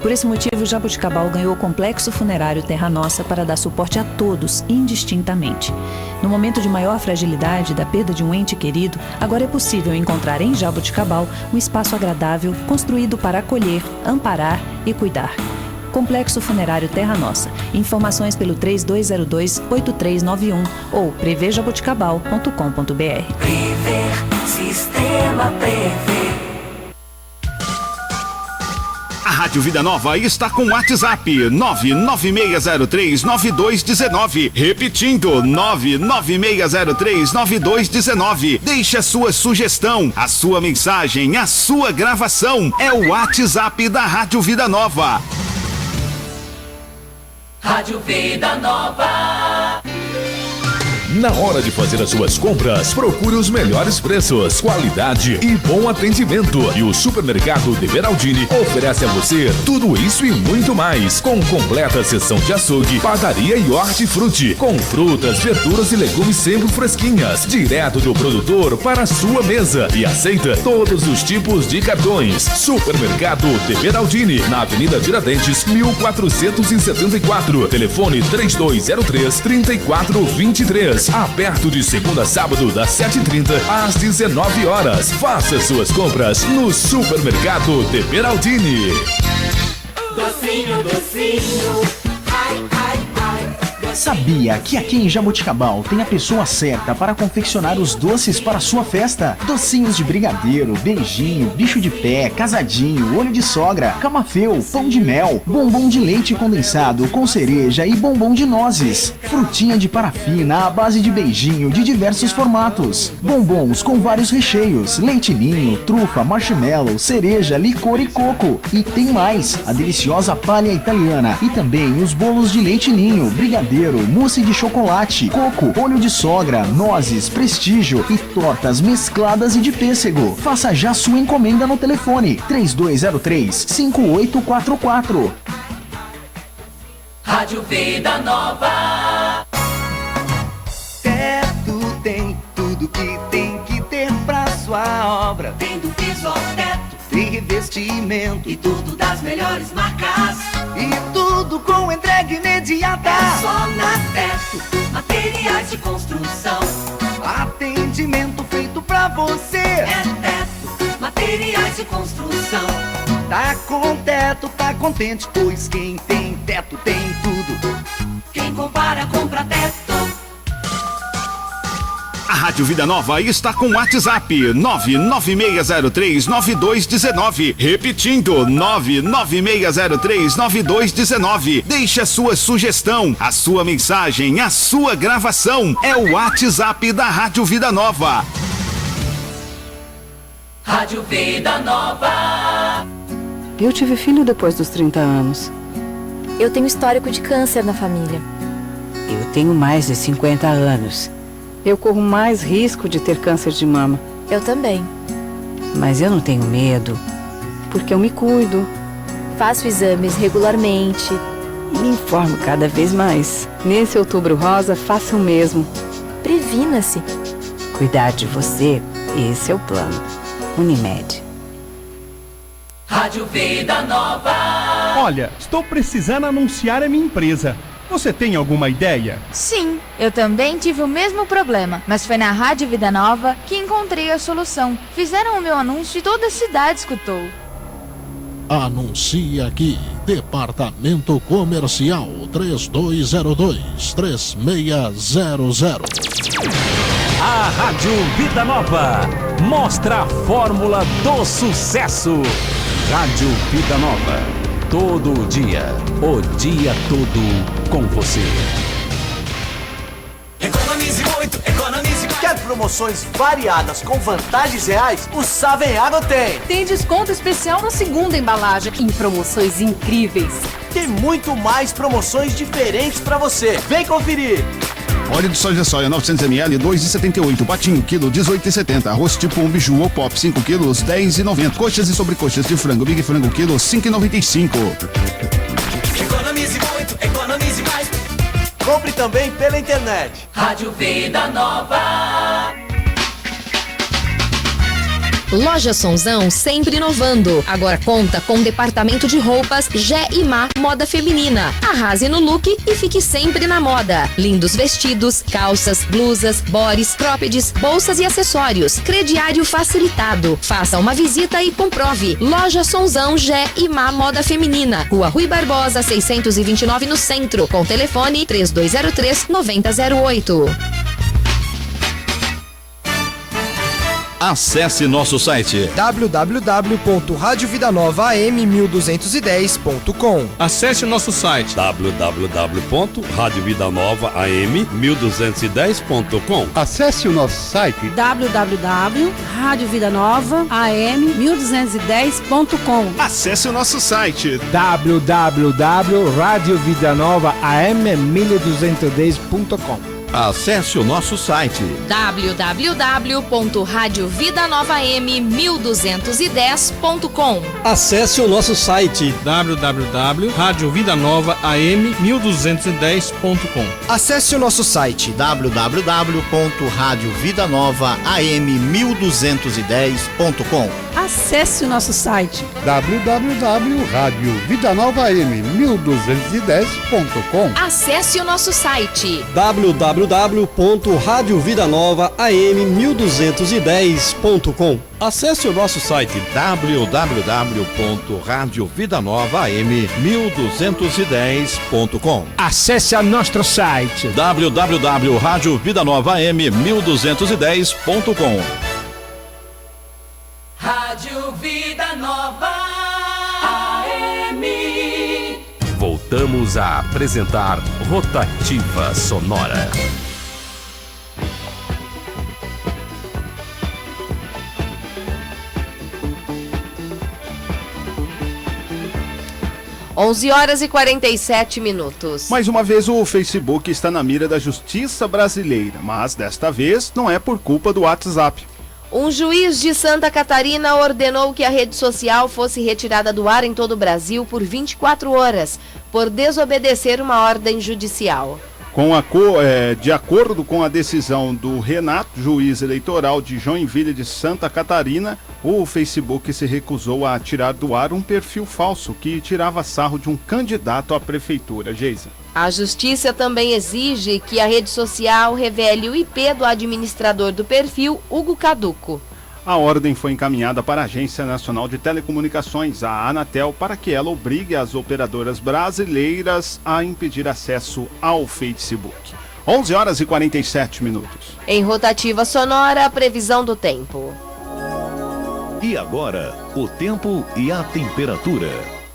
Por esse motivo, Jaboticabal ganhou o Complexo Funerário Terra Nossa para dar suporte a todos, indistintamente. No momento de maior fragilidade da perda de um ente querido, agora é possível encontrar em Jaboticabal um espaço agradável, construído para acolher, amparar e cuidar. Complexo Funerário Terra Nossa. Informações pelo 3202-8391 ou prevejaboticabal.com.br. Prever, Sistema Prever. A Rádio Vida Nova está com o WhatsApp 996039219. Repetindo, 996039219. Deixe a sua sugestão, a sua mensagem, a sua gravação. É o WhatsApp da Rádio Vida Nova. Rádio Vida Nova. Na hora de fazer as suas compras, procure os melhores preços, qualidade e bom atendimento. E o Supermercado de Beraldini oferece a você tudo isso e muito mais, com completa seção de açougue, padaria e hortifruti, com frutas, verduras e legumes sempre fresquinhas, direto do produtor para a sua mesa, e aceita todos os tipos de cartões. Supermercado de Beraldini, na Avenida Tiradentes, 1474. Telefone 3203-3423. Aberto de segunda a sábado, das 7h30 às 19 horas. Faça suas compras no Supermercado de Beraldini. Docinho, docinho, ai, ai, ai. Sabia que aqui em Jaboticabal tem a pessoa certa para confeccionar os doces para a sua festa? Docinhos de brigadeiro, beijinho, bicho de pé, casadinho, olho de sogra, camafeu, pão de mel, bombom de leite condensado com cereja e bombom de nozes, frutinha de parafina à base de beijinho de diversos formatos, bombons com vários recheios, leite ninho, trufa, marshmallow, cereja, licor e coco. E tem mais, a deliciosa palha italiana e também os bolos de leite ninho, brigadeiro, mousse de chocolate, coco, olho de sogra, nozes, prestígio e tortas mescladas e de pêssego. Faça já sua encomenda no telefone 3203-5844. Rádio Vida Nova. Teto tem tudo que tem que ter pra sua obra. Tem do piso ao teto, tem revestimento e tudo das melhores marcas. E tudo com entrega imediata. É só na Teto, materiais de construção. Atendimento feito pra você. É Teto, materiais de construção. Tá com teto, tá contente, pois quem tem teto tem tudo. Quem compara, compra Teto. A Rádio Vida Nova está com o WhatsApp 996039219. Repetindo, 996039219. Deixe a sua sugestão, a sua mensagem, a sua gravação. É o WhatsApp da Rádio Vida Nova. Rádio Vida Nova. Eu tive filho depois dos 30 anos. Eu tenho histórico de câncer na família. Eu tenho mais de 50 anos. Eu corro mais risco de ter câncer de mama. Eu também. Mas eu não tenho medo, porque eu me cuido. Faço exames regularmente. e me informo cada vez mais. Nesse Outubro Rosa, faça o mesmo. Previna-se. Cuidar de você, esse é o plano. Unimed. Rádio Vida Nova. Olha, estou precisando anunciar a minha empresa. Você tem alguma ideia? Sim, eu também tive o mesmo problema, mas foi na Rádio Vida Nova que encontrei a solução. Fizeram o meu anúncio e toda a cidade escutou. Anuncie aqui, Departamento Comercial 3202-3600. A Rádio Vida Nova mostra a fórmula do sucesso. Rádio Vida Nova, todo dia, o dia todo com você. Economize muito, economize mais. Quer promoções variadas com vantagens reais? O Savenhago tem. Tem desconto especial na segunda embalagem, em promoções incríveis. Tem muito mais promoções diferentes para você. Vem conferir. Óleo de soja 900ml, 2,78. Patinho, quilo, 18,70. Arroz tipo biju ou pop, 5 quilos, 10,90. Coxas e sobrecoxas de frango, Big Frango, quilo, 5,95. Economize muito, economize mais. Compre também pela internet. Rádio Vida Nova. Loja Sonzão sempre inovando. Agora conta com um departamento de roupas Gé e Má Moda Feminina. Arrase no look e fique sempre na moda. Lindos vestidos, calças, blusas, bores, croppeds, bolsas e acessórios. Crediário facilitado. Faça uma visita e comprove. Loja Sonzão Gé e Má Moda Feminina. Rua Rui Barbosa, 629 no centro. Com telefone 3203-9008. Acesse nosso site www.radiovidanovaaM1210.com. Acesse o nosso site www.radiovidanova.am1210.com. Acesse o nosso site www.radiovidanovaaM1210.com. Acesse o nosso site www.radiovidanova.am1210.com. Acesse o nosso site www.radiovidanova-am1210.com. Acesse o nosso site www.radiovidanova-am1210.com. Acesse o nosso site www.radiovidanova-am1210.com. Acesse o nosso site www.radiovidanova-am1210.com. Acesse o nosso site www.radiovidanova-am1210.com. Acesse o nosso site www.radiovidanova-am1210.com. Acesse a nosso site www.radiovidanova-am1210.com. Rádio Vida Nova AM. Voltamos a apresentar Rotativa Sonora. (11h47). Mais uma vez o Facebook está na mira da justiça brasileira, mas desta vez não é por culpa do WhatsApp. Um juiz de Santa Catarina ordenou que a rede social fosse retirada do ar em todo o Brasil por 24 horas, por desobedecer uma ordem judicial. De acordo com a decisão do Renato, juiz eleitoral de Joinville de Santa Catarina, o Facebook se recusou a tirar do ar um perfil falso que tirava sarro de um candidato à prefeitura. Geisa. A justiça também exige que a rede social revele o IP do administrador do perfil, Hugo Caduco. A ordem foi encaminhada para a Agência Nacional de Telecomunicações, a Anatel, para que ela obrigue as operadoras brasileiras a impedir acesso ao Facebook. 11h47. Em Rotativa Sonora, a previsão do tempo. E agora, o tempo e a temperatura.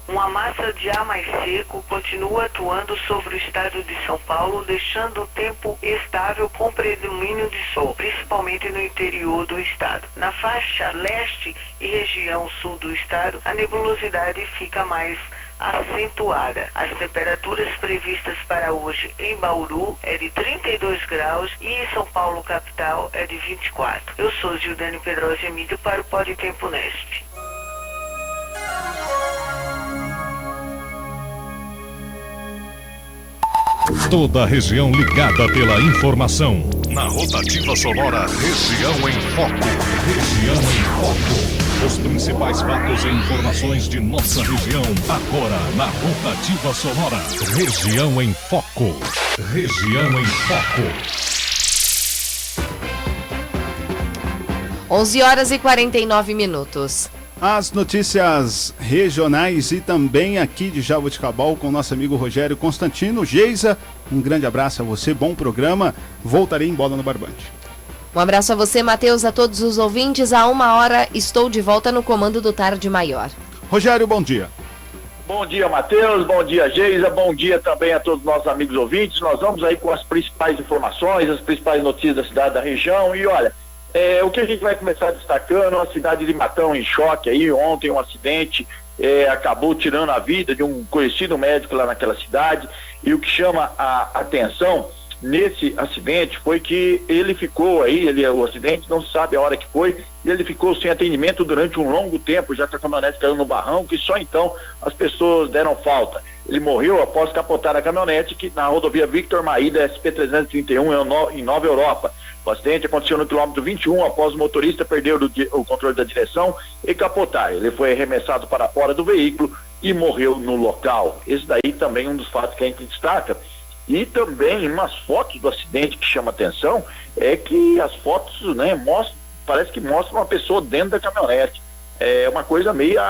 Uma massa de ar mais seco continua atuando sobre o estado de São Paulo, deixando o tempo estável com predomínio de sol, principalmente no interior do estado. Na faixa leste e região sul do estado, a nebulosidade fica mais acentuada. As temperaturas previstas para hoje em Bauru é de 32 graus e em São Paulo capital é de 24. Eu sou Gildane Pedrosa Emílio para o Pode Tempo Nesp. Toda a região ligada pela informação. Na rotativa sonora Região em Foco. Região em Foco. Os principais fatos e informações de nossa região. Agora na rotativa sonora Região em Foco. Região em Foco. 11 horas e 49 minutos. As notícias regionais e também aqui de Jaboticabal com nosso amigo Rogério Constantino. Geisa, um grande abraço a você, bom programa. Voltarei em Bola no Barbante. Um abraço a você, Matheus, a todos os ouvintes. A 1h estou de volta no comando do Tarde Maior. Rogério, bom dia. Bom dia, Matheus, bom dia, Geisa, bom dia também a todos os nossos amigos ouvintes. Nós vamos aí com as principais informações, as principais notícias da cidade, da região. E olha, o que a gente vai começar destacando, a cidade de Matão em choque aí. Ontem um acidente acabou tirando a vida de um conhecido médico lá naquela cidade, e o que chama a atenção nesse acidente foi que ele ficou aí, o acidente não se sabe a hora que foi, e ele ficou sem atendimento durante um longo tempo, já que a caminhonete caiu no barranco, e só então as pessoas deram falta. Ele morreu após capotar a caminhonete que na rodovia Victor Maída SP-331 em Nova Europa. O acidente aconteceu no quilômetro 21 após o motorista perder o controle da direção e capotar. Ele foi arremessado para fora do veículo e morreu no local. Esse daí também é um dos fatos que a gente destaca. E também umas fotos do acidente que chama atenção é que as fotos, né, parece que mostram uma pessoa dentro da caminhonete. É uma coisa meio,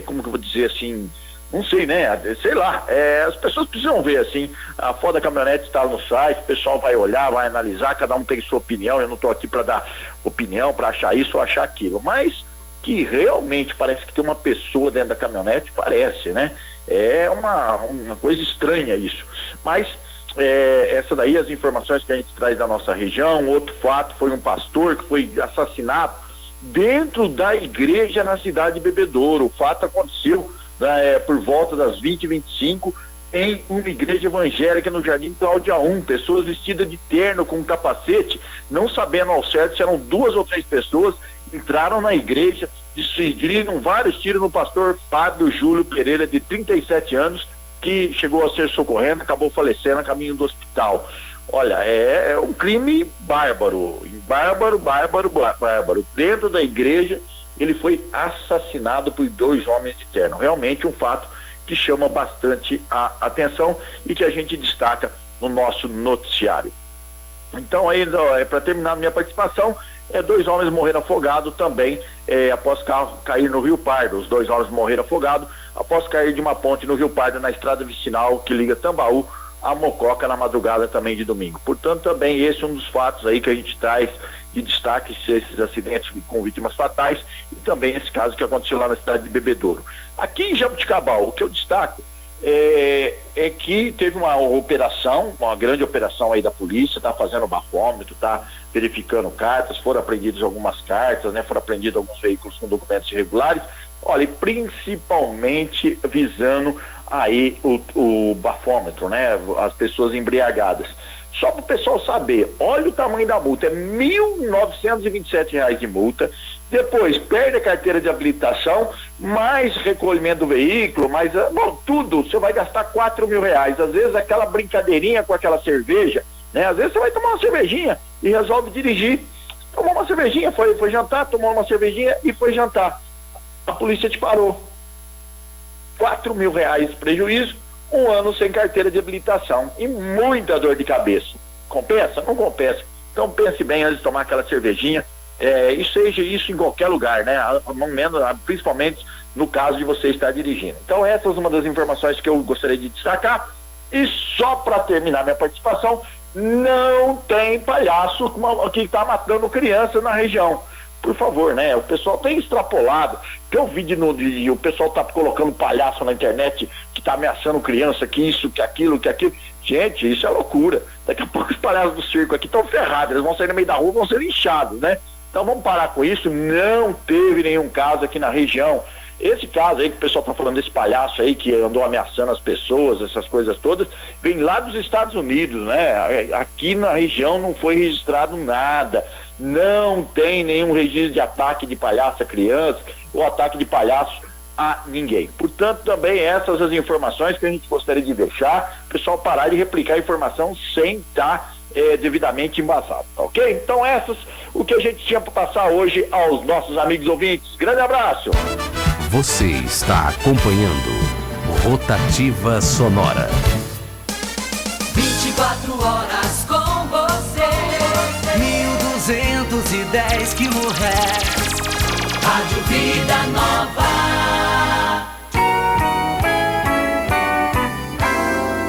como que eu vou dizer assim, não sei, né? Sei lá, as pessoas precisam ver, assim, a foto da caminhonete está no site, o pessoal vai olhar, vai analisar, cada um tem sua opinião. Eu não estou aqui para dar opinião, para achar isso ou achar aquilo, mas que realmente parece que tem uma pessoa dentro da caminhonete, parece, né? É uma coisa estranha isso, mas essa daí, as informações que a gente traz da nossa região. Outro fato foi um pastor que foi assassinado dentro da igreja na cidade de Bebedouro. O fato aconteceu por volta das 20h25 em uma igreja evangélica no Jardim Cláudia 1, pessoas vestidas de terno com capacete, não sabendo ao certo se eram 2 ou 3 pessoas, entraram na igreja, decidiram vários tiros no pastor Fábio Júlio Pereira, de 37 anos, que chegou a ser socorrendo, acabou falecendo a caminho do hospital. Olha, é um crime bárbaro, dentro da igreja. Ele foi assassinado por 2 homens de terno. Realmente um fato que chama bastante a atenção e que a gente destaca no nosso noticiário. Então, aí, para terminar minha participação, 2 homens morreram afogados também após carro cair no Rio Pardo. Os 2 homens morreram afogados após cair de uma ponte no Rio Pardo, na estrada vicinal que liga Tambaú a Mococa, na madrugada também de domingo. Portanto, também esse é um dos fatos aí que a gente traz de destaque, esses acidentes com vítimas fatais, e também esse caso que aconteceu lá na cidade de Bebedouro. Aqui em Jaboticabal, o que eu destaco é que teve uma operação, uma grande operação aí da polícia, tá fazendo bafômetro, tá verificando cartas, foram apreendidas algumas cartas, né, foram apreendidos alguns veículos com documentos irregulares, olha, e principalmente visando aí o bafômetro, né, as pessoas embriagadas. Só para o pessoal saber, olha o tamanho da multa, é R$ 1.927 de multa, depois perde a carteira de habilitação, mais recolhimento do veículo, mais tudo, você vai gastar R$4.000. Às vezes aquela brincadeirinha com aquela cerveja, né? Às vezes você vai tomar uma cervejinha e resolve dirigir. Tomou uma cervejinha, foi jantar, tomou uma cervejinha e foi jantar. A polícia te parou. R$4.000 de prejuízo, 1 ano sem carteira de habilitação e muita dor de cabeça. Compensa? Não compensa. Então pense bem antes de tomar aquela cervejinha, e seja isso em qualquer lugar, né? Principalmente no caso de você estar dirigindo. Então essa é uma das informações que eu gostaria de destacar. E só para terminar minha participação, não tem palhaço que está matando crianças na região. Por favor, né? O pessoal tem extrapolado. Que eu vi o pessoal tá colocando palhaço na internet que tá ameaçando criança, que isso, que aquilo, que aquilo. Gente, isso é loucura. Daqui a pouco os palhaços do circo aqui estão ferrados, eles vão sair no meio da rua, vão ser linchados, né? Então vamos parar com isso. Não teve nenhum caso aqui na região. Esse caso aí que o pessoal tá falando desse palhaço aí que andou ameaçando as pessoas, essas coisas todas, vem lá dos Estados Unidos, né? Aqui na região não foi registrado nada. Não tem nenhum registro de ataque de palhaço a criança ou ataque de palhaço a ninguém. Portanto, também essas as informações que a gente gostaria de deixar, o pessoal parar de replicar a informação sem estar devidamente embasado, ok? Então essas o que a gente tinha para passar hoje aos nossos amigos ouvintes. Grande abraço! Você está acompanhando Rotativa Sonora. 24 horas com você. 1210 kHz. Rádio Vida Nova.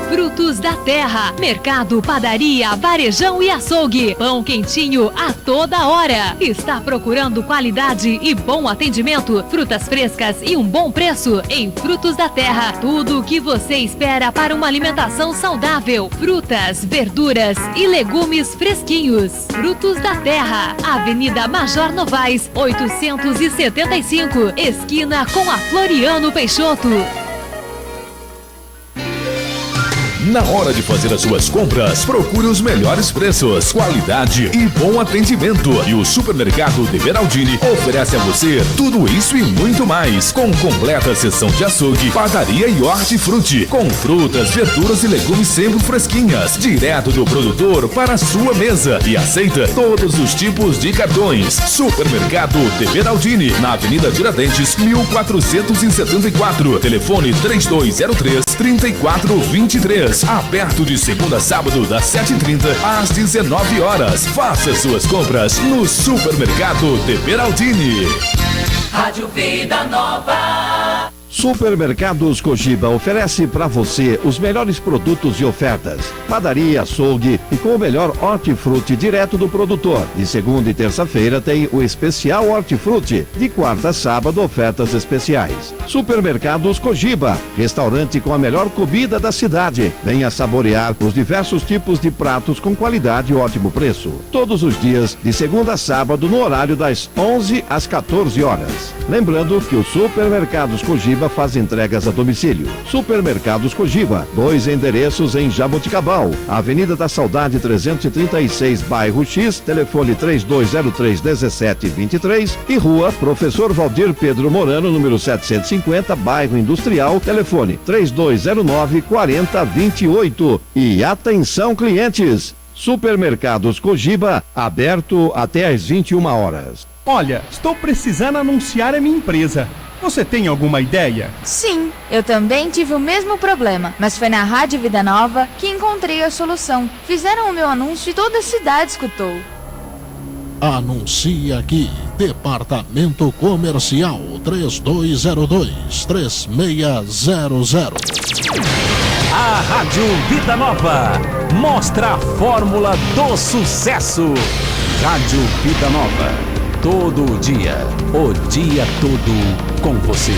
Frutos da terra, mercado, padaria, varejão e açougue. Pão quentinho a toda hora. Está procurando qualidade e bom atendimento? Frutas frescas e um bom preço? Em Frutos da Terra, tudo o que você espera para uma alimentação saudável. Frutas, verduras e legumes fresquinhos. Frutos da Terra, Avenida Major Novaes, 875, esquina com a Floriano Peixoto. Na hora de fazer as suas compras, procure os melhores preços, qualidade e bom atendimento. E o Supermercado de Beraldini oferece a você tudo isso e muito mais, com completa seção de açougue, padaria e hortifruti, com frutas, verduras e legumes sempre fresquinhas, direto do produtor para a sua mesa, e aceita todos os tipos de cartões. Supermercado de Beraldini, na Avenida Tiradentes, 1474, telefone 3203-3423. Aberto de segunda a sábado, das 7h30 às 19 horas. Faça suas compras no Supermercado de Beraldini. Rádio Vida Nova. Supermercados Cogiba oferece para você os melhores produtos e ofertas. Padaria, açougue e com o melhor hortifruti direto do produtor. De segunda e terça-feira tem o especial hortifruti. De quarta a sábado, ofertas especiais. Supermercados Cogiba, restaurante com a melhor comida da cidade. Venha saborear os diversos tipos de pratos com qualidade e ótimo preço. Todos os dias, de segunda a sábado, no horário das 11 às 14 horas. Lembrando que o Supermercados Cogiba faz entregas a domicílio. Supermercados Cogiba, 2 endereços em Jaboticabal, Avenida da Saudade 336, bairro X, telefone 3203-1723 e Rua Professor Valdir Pedro Morano, número 750, bairro Industrial, telefone 3209-4028. E atenção, clientes! Supermercados Cogiba, aberto até às 21 horas. Olha, estou precisando anunciar a minha empresa. Você tem alguma ideia? Sim, eu também tive o mesmo problema, mas foi na Rádio Vida Nova que encontrei a solução. Fizeram o meu anúncio e toda a cidade escutou. Anuncie aqui, Departamento Comercial 3202-3600. A Rádio Vida Nova mostra a fórmula do sucesso. Rádio Vida Nova. Todo dia, o dia todo com você.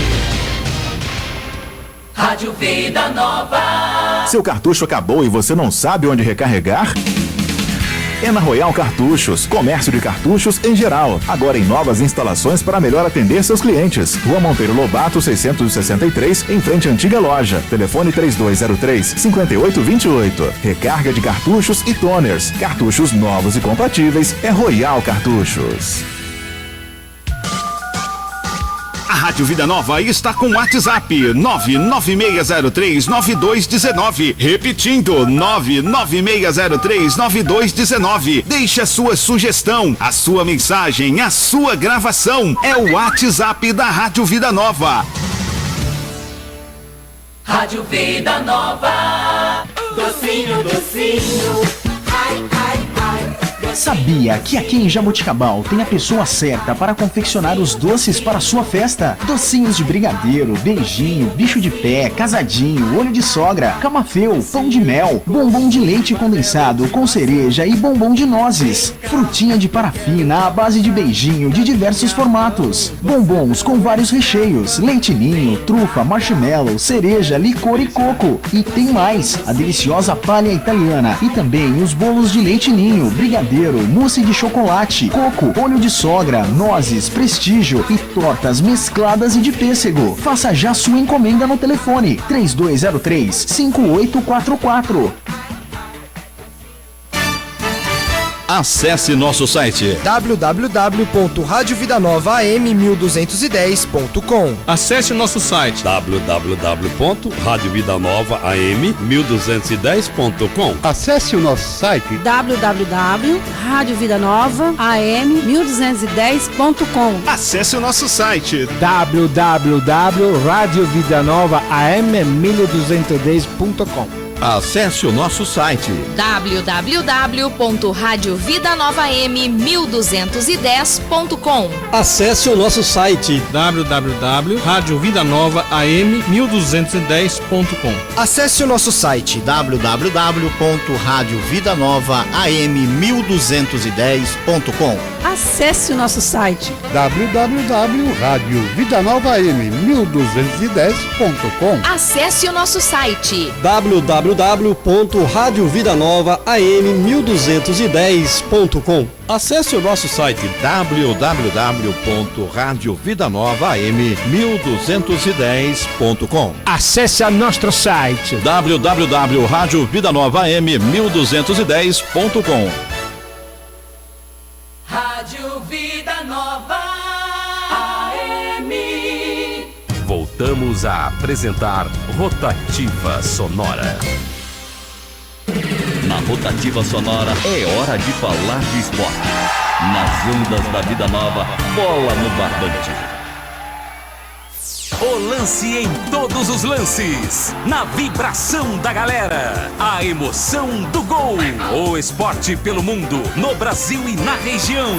Rádio Vida Nova. Seu cartucho acabou e você não sabe onde recarregar? É na Royal Cartuchos, comércio de cartuchos em geral. Agora em novas instalações para melhor atender seus clientes. Rua Monteiro Lobato, 663, em frente à antiga loja. Telefone 3203-5828. Recarga de cartuchos e toners. Cartuchos novos e compatíveis é Royal Cartuchos. A Rádio Vida Nova está com WhatsApp 996039219. Repetindo, 996039219. Deixe a sua sugestão, a sua mensagem, a sua gravação. É o WhatsApp da Rádio Vida Nova. Rádio Vida Nova. Docinho, docinho. Ai, ai, ai. Sabia que aqui em Jaboticabal tem a pessoa certa para confeccionar os doces para a sua festa? Docinhos de brigadeiro, beijinho, bicho de pé, casadinho, olho de sogra, camafeu, pão de mel, bombom de leite condensado com cereja e bombom de nozes, frutinha de parafina à base de beijinho de diversos formatos, bombons com vários recheios, leite ninho, trufa, marshmallow, cereja, licor e coco. E tem mais, a deliciosa palha italiana e também os bolos de leite ninho, brigadeiro, mousse de chocolate, coco, olho de sogra, nozes, prestígio e tortas mescladas e de pêssego. Faça já sua encomenda no telefone 3203-5844. Acesse nosso site www.radiovidanova.am1210.com. Acesse o nosso site www.radiovidanova.am1210.com. Acesse o nosso site www.radiovidanova.am1210.com. Acesse o nosso site www.radiovidanova.am1210.com. Acesse o nosso site www.radiovidanova.am1210.com. Acesse o nosso site www.radiovidanova.am1210.com. Acesse o nosso site www.radiovidanova.am1210.com. Acesse o nosso site www.radiovidanova.am1210.com. Acesse o nosso site www.radiovidanova.am1210.com. Acesse o nosso site www.radiovidanova.am1210.com. Acesse a nosso site www.radiovidanova.am1210.com. Rádio Vida Nova AM. Voltamos a apresentar Rotativa Sonora. Na Rotativa Sonora é hora de falar de esporte. Nas ondas da Vida Nova, bola no barbante. O lance em todos os lances. Na vibração da galera. A emoção do gol. O esporte pelo mundo, no Brasil e na região.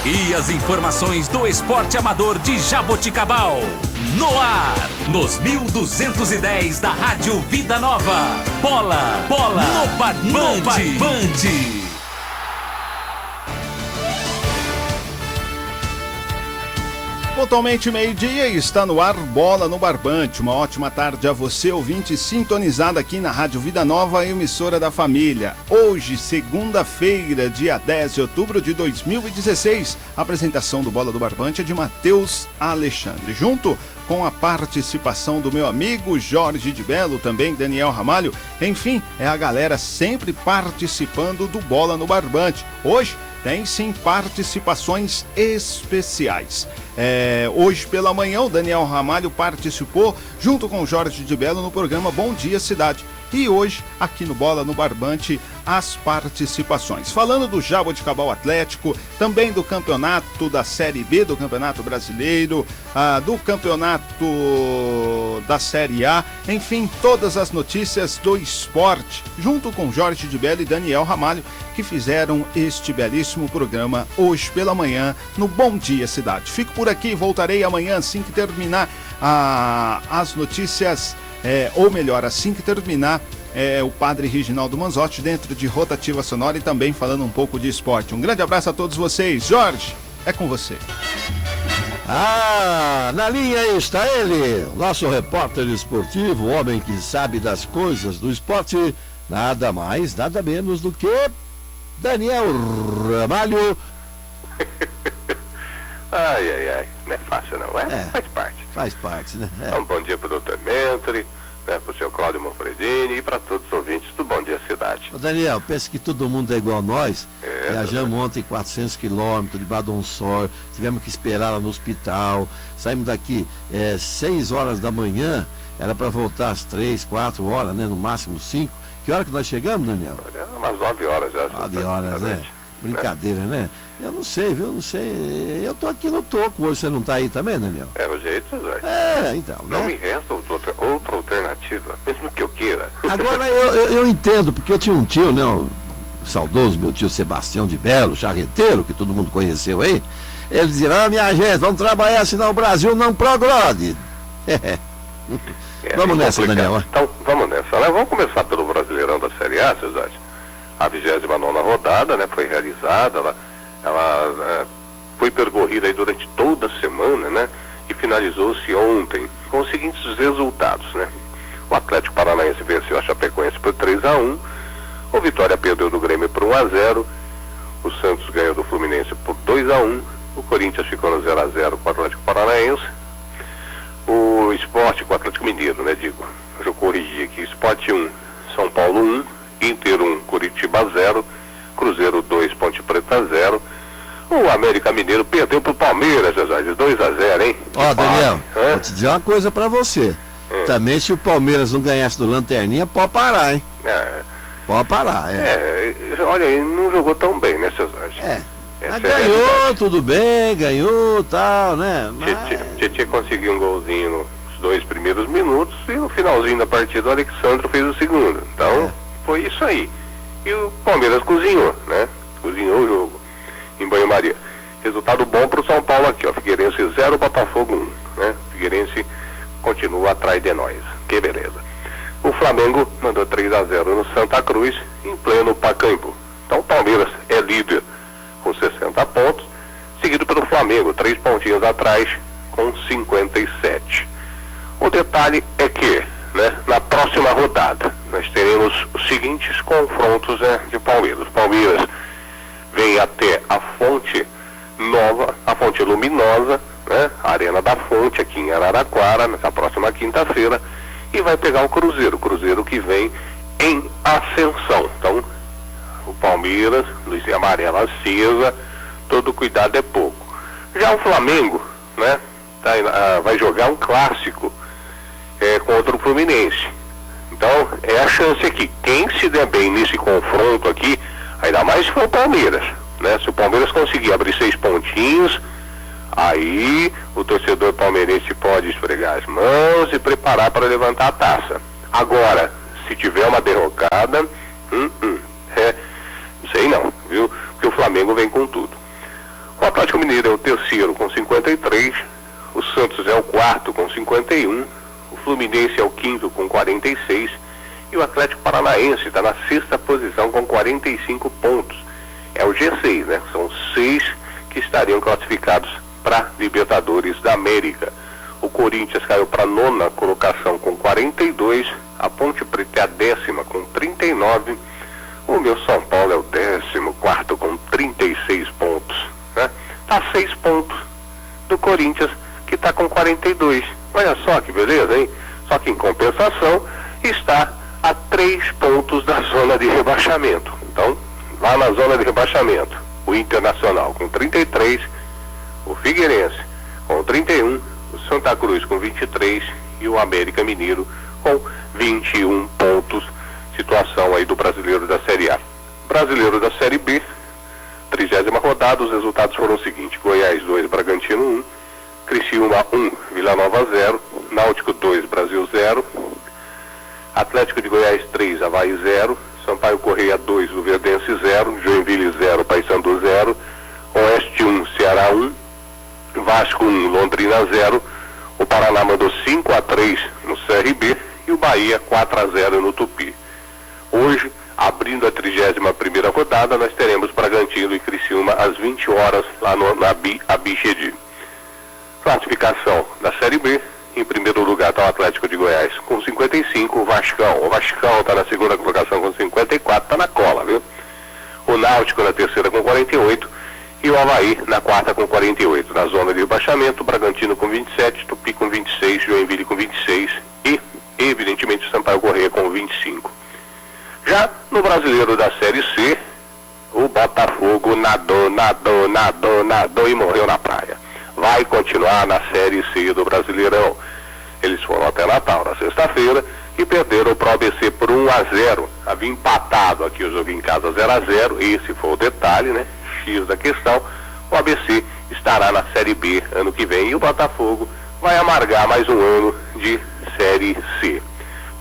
E as informações do esporte amador de Jaboticabal. No ar, nos 1210 da Rádio Vida Nova. Bola no barbante. Pontualmente meio-dia e está no ar Bola no Barbante. Uma ótima tarde a você, ouvinte sintonizado aqui na Rádio Vida Nova, emissora da família. Hoje, segunda-feira, dia 10 de outubro de 2016, a apresentação do Bola do Barbante é de Matheus Alexandre, junto com a participação do meu amigo Jorge de Belo, também Daniel Ramalho. Enfim, é a galera sempre participando do Bola no Barbante. Hoje tem sim participações especiais. Hoje pela manhã o Daniel Ramalho participou junto com o Jorge de Belo no programa Bom Dia Cidade. E hoje, aqui no Bola no Barbante, as participações. Falando do Jaboticabal Atlético, também do campeonato da Série B, do Campeonato Brasileiro, do campeonato da Série A, enfim, todas as notícias do esporte, junto com Jorge de Belo e Daniel Ramalho, que fizeram este belíssimo programa hoje pela manhã no Bom Dia Cidade. Fico por aqui, voltarei amanhã assim que terminar as notícias. Ou melhor, assim que terminar o padre Reginaldo Manzotti dentro de Rotativa Sonora e também falando um pouco de esporte. Um grande abraço a todos vocês. Jorge, é com você. Na linha está ele, nosso repórter esportivo, o homem que sabe das coisas do esporte, nada mais, nada menos do que Daniel Ramalho. Ai, não é fácil não, faz parte. Faz parte, né? Um bom dia para o Dr. Mentri, para o seu Cláudio Manfredini e para todos os ouvintes do Bom Dia Cidade. Ô Daniel, pensa que todo mundo é igual a nós. Viajamos ontem 400 quilômetros debaixo de um sol, tivemos que esperar lá no hospital, saímos daqui 6 horas da manhã, era para voltar às 3, 4 horas, né? No máximo 5. Que hora que nós chegamos, Daniel? Umas 9 horas já. 9 horas, né? Brincadeira, né? Eu não sei, viu? Não sei. Eu tô aqui no toco hoje, você não tá aí também, Daniel? É o jeito, Zé. Então, não né? me resta outra alternativa, mesmo que eu queira. Agora eu entendo, porque eu tinha um tio, né? O saudoso meu tio Sebastião de Belo, charreteiro, que todo mundo conheceu aí. Ele dizia, minha gente, vamos trabalhar, senão o Brasil não progrode. Vamos nessa, Daniel. Então, vamos nessa, né? Vamos começar pelo Brasileirão da Série A, Cesar. A 29ª rodada, né, foi realizada, ela foi percorrida aí durante toda a semana, né, e finalizou-se ontem com os seguintes resultados, né. O Atlético Paranaense venceu a Chapecoense por 3-1, o Vitória perdeu do Grêmio por 1-0, o Santos ganhou do Fluminense por 2-1, o Corinthians ficou no 0-0 com o Atlético Paranaense, o Sport com o Atlético Mineiro, né, deixa eu corrigir aqui, Sport 1, São Paulo 1, Inter 1, Curitiba 0, Cruzeiro 2, Ponte Preta 0. O América Mineiro perdeu pro Palmeiras, José, de 2-0, hein? Ó, Daniel, vou te dizer uma coisa pra você. Também, se o Palmeiras não ganhasse do Lanterninha, pode parar, hein? Pode parar, olha, ele não jogou tão bem, né, César? Mas ganhou, tudo bem, ganhou, tal, né? Tietê conseguiu um golzinho nos 2 primeiros minutos e no finalzinho da partida o Alexandre fez o segundo. Então, foi isso aí. E o Palmeiras cozinhou, né? Cozinhou o jogo em banho-maria. Resultado bom pro São Paulo aqui, ó. Figueirense 0, Botafogo 1, né? Figueirense continua atrás de nós. Que beleza. O Flamengo mandou 3-0 no Santa Cruz, em pleno Pacaembu. Então o Palmeiras é líder com 60 pontos, seguido pelo Flamengo, 3 pontinhos atrás, com 57. O detalhe é que, né, na próxima rodada, nós teremos os seguintes confrontos, né, de Palmeiras. Palmeiras vem até a Fonte Nova, a Fonte Luminosa, né, a Arena da Fonte, aqui em Araraquara, nessa próxima quinta-feira, e vai pegar o Cruzeiro que vem em ascensão. Então, o Palmeiras, luzinha amarela acesa, todo cuidado é pouco. Já o Flamengo, né, vai jogar um clássico contra o Fluminense. Então, é a chance aqui. Quem se der bem nesse confronto aqui, ainda mais se for o Palmeiras, né? Se o Palmeiras conseguir abrir 6 pontinhos, aí o torcedor palmeirense pode esfregar as mãos e preparar para levantar a taça. Agora, se tiver uma derrocada, não sei não, viu? Porque o Flamengo vem com tudo. O Atlético Mineiro é o terceiro com 53, o Santos é o quarto com 51, o Fluminense é o quinto com 46 e o Atlético Paranaense está na 6ª posição com 45 pontos. É o G6, né? São 6 que estariam classificados para Libertadores da América. O Corinthians caiu para a 9ª colocação com 42, a Ponte Preta é a 10ª com 39, o meu São Paulo é o 14º com 36 pontos, né? Tá 6 pontos do Corinthians, que está com 42. Olha só que beleza, hein? Só que em compensação está a 3 pontos da zona de rebaixamento. Então, lá na zona de rebaixamento, o Internacional com 33, o Figueirense com 31, o Santa Cruz com 23 e o América Mineiro com 21 pontos. Situação aí do brasileiro da Série A. Brasileiro da Série B, 30ª rodada, os resultados foram os seguintes: Goiás 2, Bragantino 1, Criciúma 1, Vila Nova 0, Náutico 2, Brasil 0, Atlético de Goiás 3, Avaí 0, Sampaio Correia 2, Luverdense 0, Joinville 0, Paysandu 0, Oeste 1, Ceará 1, Vasco 1, Londrina 0, o Paraná mandou 5-3 no CRB e o Bahia 4-0 no Tupi. Hoje, abrindo a 31ª rodada, nós teremos Bragantino e Criciúma às 20 horas lá na Abixedi. Classificação da Série B: em primeiro lugar está o Atlético de Goiás com 55, o Vascão está na 2ª colocação com 54, está na cola, viu? O Náutico na 3ª com 48 e o Avaí na 4ª com 48. Na zona de rebaixamento, Bragantino com 27, Tupi com 26, Joinville com 26 e, evidentemente, o Sampaio Correia com 25. Já no brasileiro da Série C, o Botafogo nadou e morreu na praia. Vai continuar na Série C do Brasileirão. Eles foram até Natal na sexta-feira e perderam para o ABC por 1-0. Havia empatado aqui o jogo em casa 0-0. Esse foi o detalhe, né? X da questão. O ABC estará na Série B ano que vem e o Botafogo vai amargar mais um ano de Série C.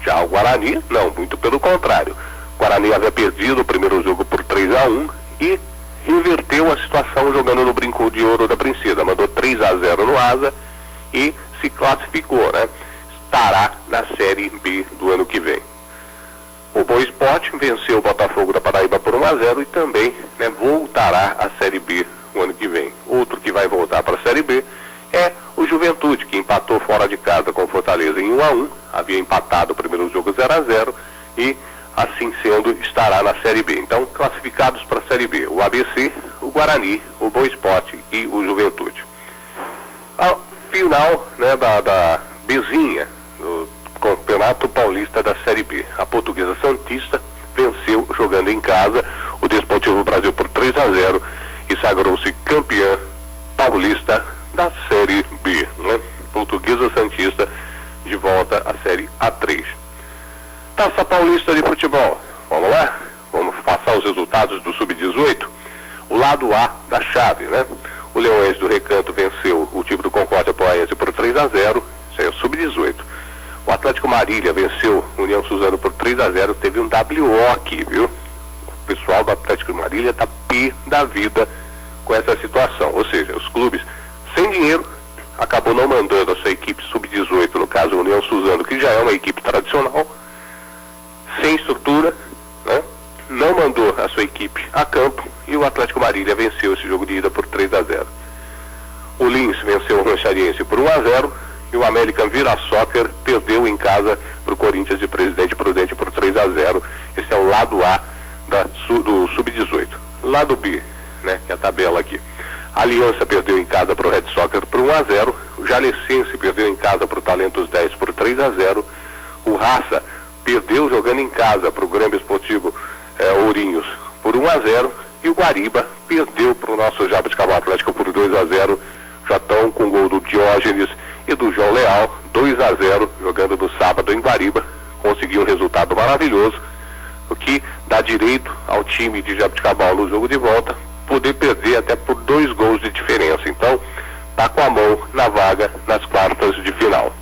Já o Guarani, não, muito pelo contrário. O Guarani havia perdido o primeiro jogo por 3-1 e inverteu a situação jogando no Brinco de Ouro da Princesa. Mandou 3-0 no Asa e se classificou, né? Estará na Série B do ano que vem. O Boa Esporte venceu o Botafogo da Paraíba por 1-0 e também, né, voltará à Série B o ano que vem. Outro que vai voltar para a Série B é o Juventude, que empatou fora de casa com o Fortaleza em 1-1. Havia empatado o primeiro jogo 0-0 e, assim sendo, estará na Série B. Então, classificados para a Série B: o ABC, o Guarani, o Boa Esporte e o Juventude. A final, né, da Bezinha, do Campeonato Paulista da Série B. A Portuguesa Santista venceu jogando em casa o o Desportivo Brasil por 3-0 e sagrou-se campeã paulista da Série B, né? Portuguesa Santista de volta à Série A3. Taça Paulista de Futebol, vamos lá? Vamos passar os resultados do Sub-18. O lado A da chave, né? O Leões do Recanto venceu o time do Concórdia Poaense por 3-0, isso aí é o Sub-18. O Atlético Marília venceu o União Suzano por 3-0, teve um WO aqui, viu? O pessoal do Atlético Marília tá pé da vida com essa situação, ou seja, os clubes sem dinheiro acabou não mandando a sua equipe Sub-18, no caso a União Suzano, que já é uma equipe tradicional, sem estrutura, né? Não mandou a sua equipe a campo e o Atlético Marília venceu esse jogo de ida por 3-0. O Lins venceu o Ranchariense por 1-0 e o American Vira Soccer perdeu em casa para o Corinthians de Presidente Prudente por 3-0. Esse é o lado A do Sub-18. Lado B, né, que é a tabela aqui. A Aliança perdeu em casa para o Red Soccer por 1-0. O Jalecense perdeu em casa para o Talentos 10 por 3-0. O Raça perdeu jogando em casa para o Grêmio Esportivo Ourinhos por 1-0. E o Guariba perdeu para o nosso Jabuticabal Atlético por 2-0. Já estão com o gol do Diógenes e do João Leal, 2-0, jogando no sábado em Guariba. Conseguiu um resultado maravilhoso, o que dá direito ao time de Jabuticabal no jogo de volta poder perder até por 2 gols de diferença. Então, tá com a mão na vaga nas quartas de final.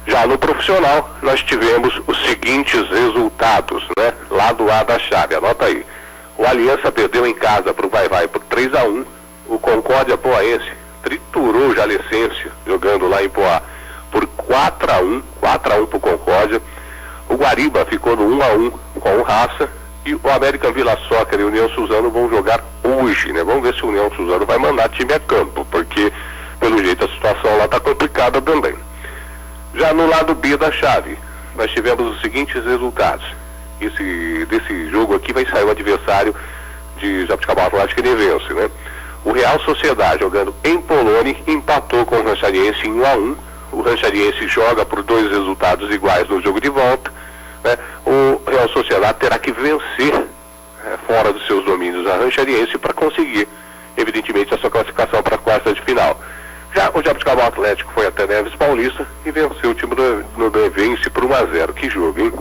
Já no profissional, nós tivemos os seguintes resultados, né? Lado A da chave, anota aí. O Aliança perdeu em casa para o Vai-Vai por 3-1. O Concórdia Poaense triturou o Jalecense, jogando lá em Poá, por 4-1 para o Concórdia. O Guariba ficou no 1-1 com o Raça. E o América Vila Soccer e o União Suzano vão jogar hoje, né? Vamos ver se o União Suzano vai mandar time a campo, porque pelo jeito a situação lá está complicada também. Já no lado B da chave, nós tivemos os seguintes resultados. Desse jogo aqui vai sair o adversário de Jabuticabal Atlético Nivense, né? O Real Sociedade, jogando em Polônia, empatou com o Ranchariense em 1-1. O Ranchariense joga por 2 resultados iguais no jogo de volta, né? O Real Sociedade terá que vencer fora dos seus domínios a Ranchariense para conseguir, evidentemente, a sua classificação para a quarta de final. Já o Jabuticabal Atlético foi até Neves Paulista e venceu o time do Nevense por 1-0. Que jogo, hein?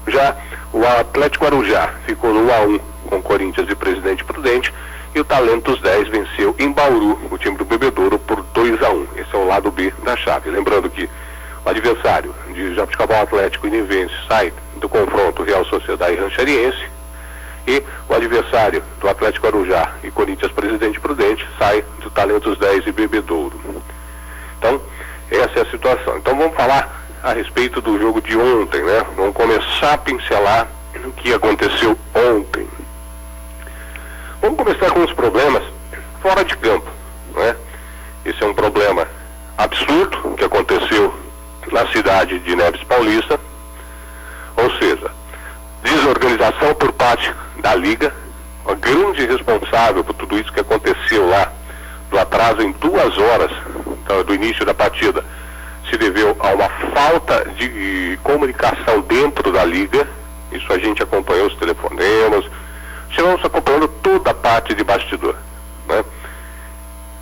Já o Atlético Arujá ficou no 1-1 com o Corinthians de Presidente Prudente e o Talentos 10 venceu em Bauru o time do Bebedouro por 2-1. Esse é o lado B da chave. Lembrando que o adversário de Jabuticabal Atlético e Nivense sai do confronto Real Sociedade e Ranchariense, e o adversário do Atlético Arujá e Corinthians Presidente Prudente sai do Talentos 10 e Bebedouro. Então, essa é a situação. Então vamos falar a respeito do jogo de ontem, né? Vamos começar a pincelar o que aconteceu ontem. Vamos começar com os problemas fora de campo, né? Esse é um problema absurdo que aconteceu na cidade de Neves Paulista, ou seja, desorganização por parte da Liga. A grande responsável por tudo isso que aconteceu lá, do atraso em 2 horas do início da partida, se deveu a uma falta de comunicação dentro da Liga. Isso a gente acompanhou os telefonemas, estivemos acompanhando toda a parte de bastidor, né?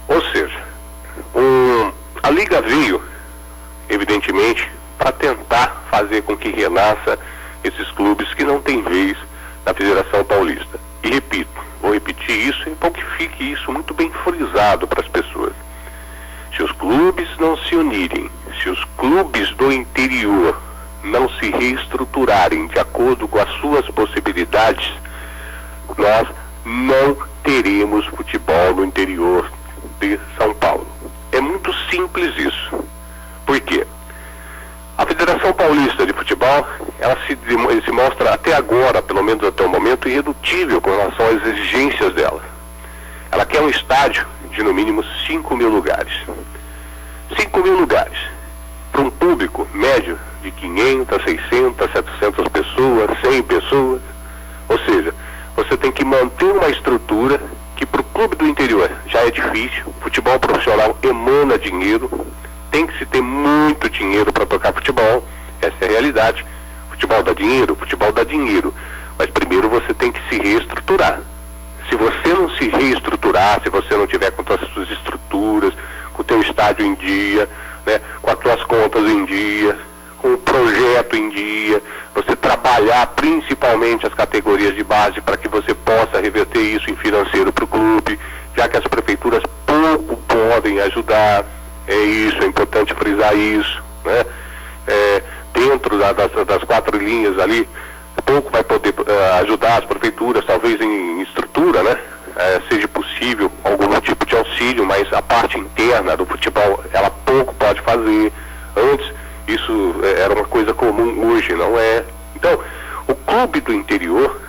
Ou seja, a Liga veio, evidentemente, para tentar fazer com que renasça esses clubes que não têm vez na Federação Paulista. E repito, vou repetir isso para que fique isso muito bem frisado para as pessoas. Se os clubes não se unirem, se os clubes do interior não se reestruturarem de acordo com as suas possibilidades, nós não teremos futebol no interior de São Paulo. É muito simples isso. Por quê? A Federação Paulista de Futebol, ela se mostra até agora, pelo menos até o momento, irredutível com relação às exigências dela. Ela quer um estádio de no mínimo 5 mil lugares. 5 mil lugares para um público médio de 500, 600, 700 pessoas, 100 pessoas. Ou seja, você tem que manter uma estrutura que para o clube do interior já é difícil. O futebol profissional emana dinheiro, tem que se ter muito dinheiro para tocar futebol. Essa é a realidade. Futebol dá dinheiro, futebol dá dinheiro. Mas primeiro você tem que se reestruturar. Se você não se reestruturar, se você não tiver com todas as suas estruturas, com o teu estádio em dia, né, com as tuas contas em dia, com o projeto em dia, você trabalhar principalmente as categorias de base para que você possa reverter isso em financeiro para o clube, já que as prefeituras pouco podem ajudar. É isso, é importante frisar isso, né? Dentro das 4 linhas ali, pouco vai poder ajudar as prefeituras, talvez em estrutura, né? Seja possível algum tipo de auxílio, mas a parte interna do futebol, ela pouco pode fazer. Antes, isso era uma coisa comum, hoje não é. Então, o clube do interior,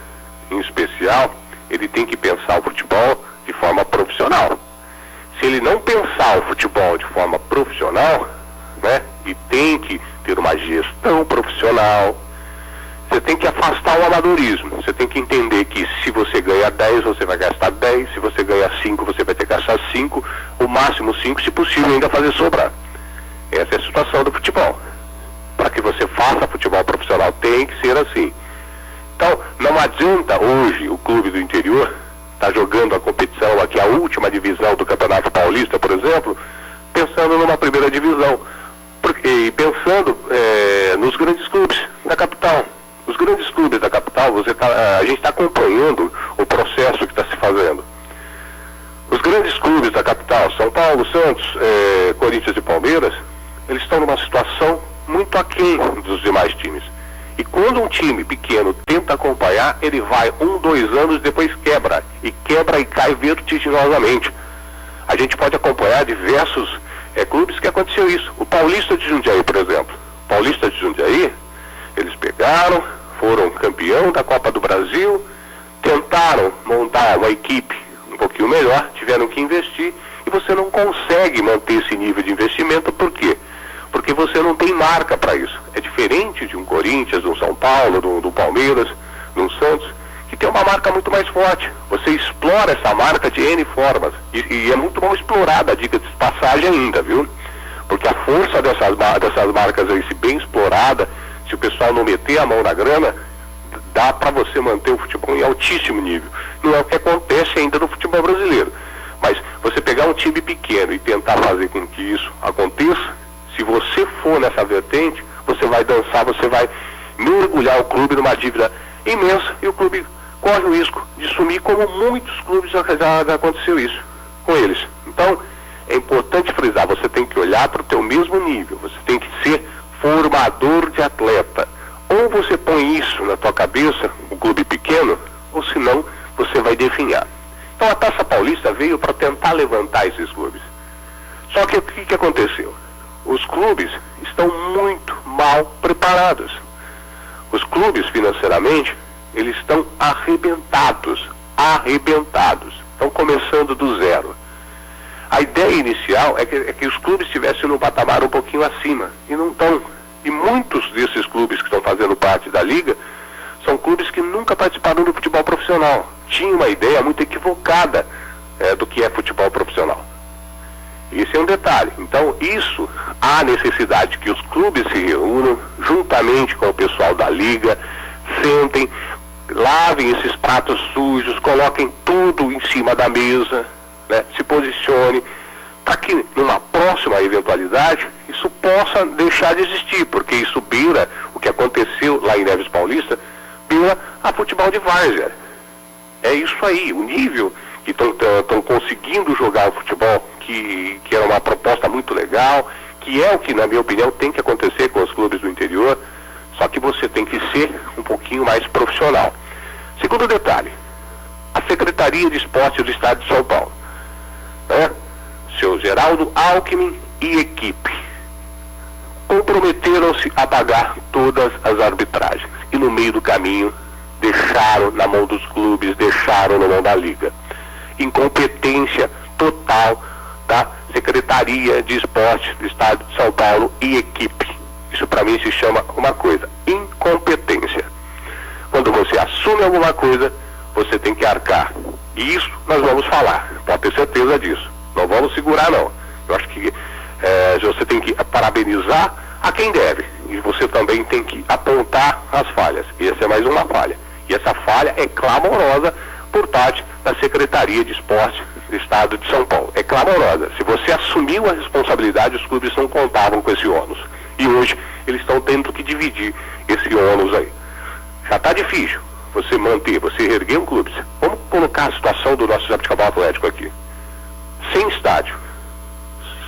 em especial, ele tem que pensar o futebol de forma profissional. Se ele não pensar o futebol de forma profissional, né, e tem que ter uma gestão profissional, você tem que afastar o amadorismo. Você tem que entender que se você ganha 10, você vai gastar 10, se você ganha 5, você vai ter que gastar 5, o máximo 5, se possível ainda fazer sobrar. Essa é a situação do futebol. Para que você faça futebol profissional tem que ser assim. Então, não adianta hoje o clube do interior estar jogando a competição aqui, a última divisão do Campeonato Paulista, por exemplo, pensando numa primeira divisão. E pensando nos grandes clubes da capital. Os grandes clubes da capital, a gente está acompanhando o processo que está se fazendo. Os grandes clubes da capital, São Paulo, Santos, Corinthians e Palmeiras, eles estão numa situação muito aquém dos demais times. E quando um time pequeno tenta acompanhar, ele vai 1, 2 anos, depois quebra e cai vertiginosamente. A gente pode acompanhar diversos clubes que aconteceu isso. O Paulista de Jundiaí, por exemplo. O Paulista de Jundiaí, eles pegaram, foram campeão da Copa do Brasil, tentaram montar uma equipe um pouquinho melhor, tiveram que investir, e você não consegue manter esse nível de investimento. Por quê? Porque você não tem marca para isso. É diferente de um Corinthians, de um São Paulo, do Palmeiras, de um Santos, que tem uma marca muito mais forte. Você explora essa marca de N formas. E é muito mal explorada, diga de passagem ainda, viu? Porque a força dessas marcas aí, se bem explorada, se o pessoal não meter a mão na grana, dá para você manter o futebol em altíssimo nível. Não é o que acontece ainda no futebol brasileiro. Mas você pegar um time pequeno e tentar fazer com que isso aconteça, se você for nessa vertente, você vai dançar, você vai mergulhar o clube numa dívida imensa, e o clube corre o risco de sumir, como muitos clubes já aconteceu isso com eles. Então, é importante frisar, você tem que olhar para o teu mesmo nível, você tem que ser formador de atleta. Ou você põe isso na tua cabeça, o clube pequeno, ou senão você vai definhar. Então a Taça Paulista veio para tentar levantar esses clubes. Só que o que aconteceu? Os clubes estão muito mal preparados. Os clubes financeiramente, eles estão arrebentados. Estão começando do zero. A ideia inicial é que os clubes estivessem num patamar um pouquinho acima, e não estão. E muitos desses clubes que estão fazendo parte da liga são clubes que nunca participaram do futebol profissional. Tinham uma ideia muito equivocada do que é futebol profissional. Esse é um detalhe. Então, isso, há necessidade que os clubes se reúnam juntamente com o pessoal da liga, sentem, lavem esses pratos sujos, coloquem tudo em cima da mesa, né, se posicione, para que numa próxima eventualidade isso possa deixar de existir, porque isso beira o que aconteceu lá em Neves Paulista, beira a futebol de várzea. É isso aí, o nível que estão conseguindo jogar o futebol, que era uma proposta muito legal, que é o que, na minha opinião, tem que acontecer com os clubes do interior, só que você tem que ser um pouquinho mais profissional. Segundo detalhe, a Secretaria de Esportes do Estado de São Paulo, né? Seu Geraldo Alckmin e equipe comprometeram-se a pagar todas as arbitragens, e no meio do caminho deixaram na mão dos clubes, deixaram na mão da liga. Incompetência total da Secretaria de Esportes do Estado de São Paulo e equipe. Isso para mim se chama uma coisa: incompetência. Quando você assume alguma coisa, você tem que arcar. E isso nós vamos falar, pode ter certeza disso. Não vamos segurar, não. Eu acho que você tem que parabenizar a quem deve. E você também tem que apontar as falhas. E essa é mais uma falha. E essa falha é clamorosa por parte da Secretaria de Esporte do Estado de São Paulo. É clamorosa. Se você assumiu a responsabilidade, os clubes não contavam com esse ônus. E hoje eles estão tendo que dividir esse ônus aí. Já está difícil você manter, você erguer um clube. Vamos colocar a situação do nosso Jabuticabal Atlético aqui. Sem estádio,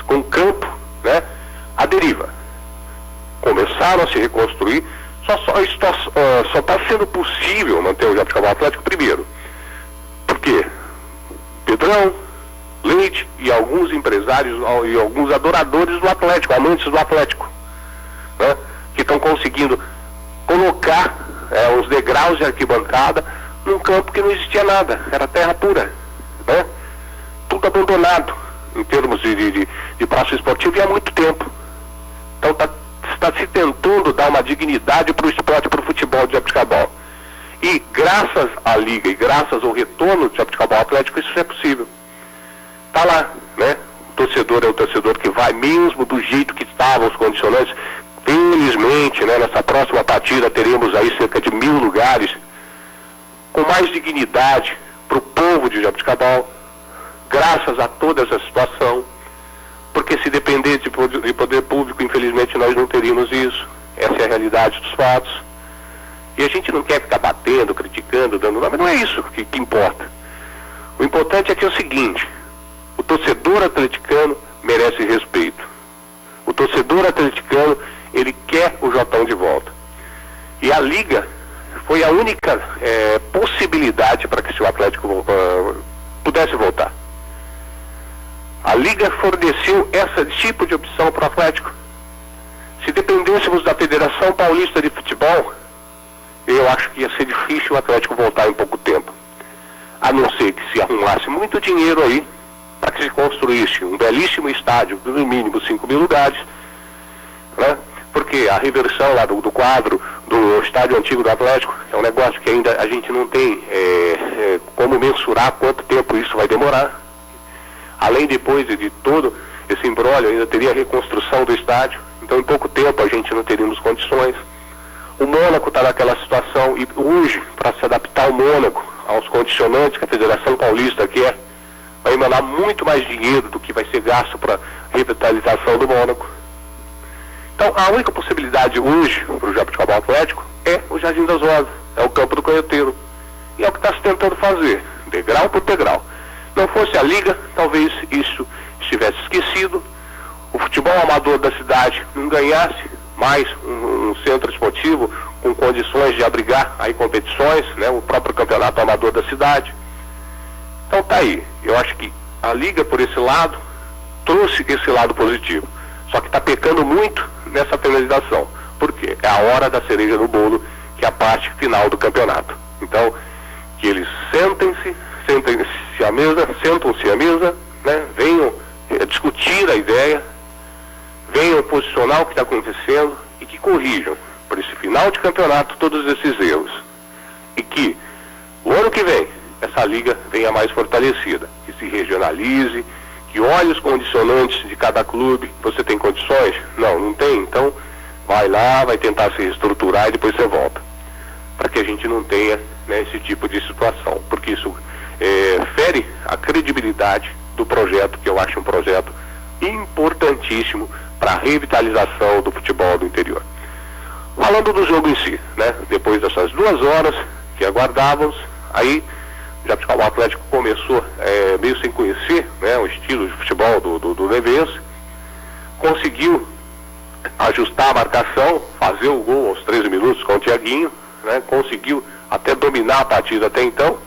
com campo, né, à deriva. Começaram a se reconstruir, só está sendo possível manter o Jabuticabal Atlético primeiro. Por quê? Pedrão, Leite e alguns empresários e alguns adoradores do Atlético, amantes do Atlético, né, que estão conseguindo colocar os degraus de arquibancada num campo que não existia nada, era terra pura, né? Tudo abandonado em termos de praça esportiva e há muito tempo. Então está se tentando dar uma dignidade para o esporte, para o futebol de Jabuticabal. E graças à Liga e graças ao retorno do Jabuticabal Atlético, isso é possível. Está lá, né? O torcedor é o torcedor que vai mesmo do jeito que estavam os condicionantes. Felizmente, né, nessa próxima partida teremos aí cerca de 1.000 lugares com mais dignidade para o povo de Jabuticabal, graças a toda essa situação, porque se dependesse de poder público, infelizmente nós não teríamos isso. Essa é a realidade dos fatos. E a gente não quer ficar batendo, criticando, dando nome, mas não é isso que importa. O importante é que é o seguinte: o torcedor atleticano merece respeito. O torcedor atleticano, ele quer o Jotão de volta. E a Liga foi a única possibilidade para que o Atlético pudesse voltar. A Liga forneceu esse tipo de opção para o Atlético. Se dependêssemos da Federação Paulista de Futebol, eu acho que ia ser difícil o Atlético voltar em pouco tempo. A não ser que se arrumasse muito dinheiro aí para que se construísse um belíssimo estádio, no mínimo 5.000 lugares, né? Porque a reversão lá do quadro do estádio antigo do Atlético é um negócio que ainda a gente não tem como mensurar quanto tempo isso vai demorar. Além depois de todo esse imbróglio, ainda teria a reconstrução do estádio. Então em pouco tempo a gente não teríamos condições. O Mônaco está naquela situação e hoje, para se adaptar ao Mônaco, aos condicionantes que a Federação Paulista quer, vai emanar muito mais dinheiro do que vai ser gasto para revitalização do Mônaco. Então, a única possibilidade hoje para o Jabuticabal Atlético é o Jardim das Rosas, é o campo do Canhoteiro. E é o que está se tentando fazer, degrau por degrau. Não fosse a Liga, talvez isso estivesse esquecido, o futebol amador da cidade não ganhasse mais um centro esportivo com condições de abrigar aí competições, né, o próprio campeonato amador da cidade. Então tá aí, eu acho que a Liga, por esse lado, trouxe esse lado positivo. Só que está pecando muito nessa finalização. Por quê? É a hora da cereja no bolo, que é a parte final do campeonato. Então, que eles sentem-se à mesa, né? Venham discutir a ideia, venham posicionar o que está acontecendo e que corrijam, por esse final de campeonato, todos esses erros. E que o ano que vem, essa liga venha mais fortalecida, que se regionalize, que olhe os condicionantes de cada clube. Você tem condições? Não tem? Então vai lá, vai tentar se reestruturar e depois você volta. Para que a gente não tenha, né, esse tipo de situação. Porque isso fere a credibilidade do projeto, que eu acho um projeto importantíssimo para a revitalização do futebol do interior. Falando do jogo em si, né? Depois dessas 2 horas que aguardávamos, aí o Jabuticabal Atlético começou meio sem conhecer, né, o estilo de futebol do Nevense, conseguiu ajustar a marcação, fazer o gol aos 13 minutos com o Thiaguinho, né, conseguiu até dominar a partida até então.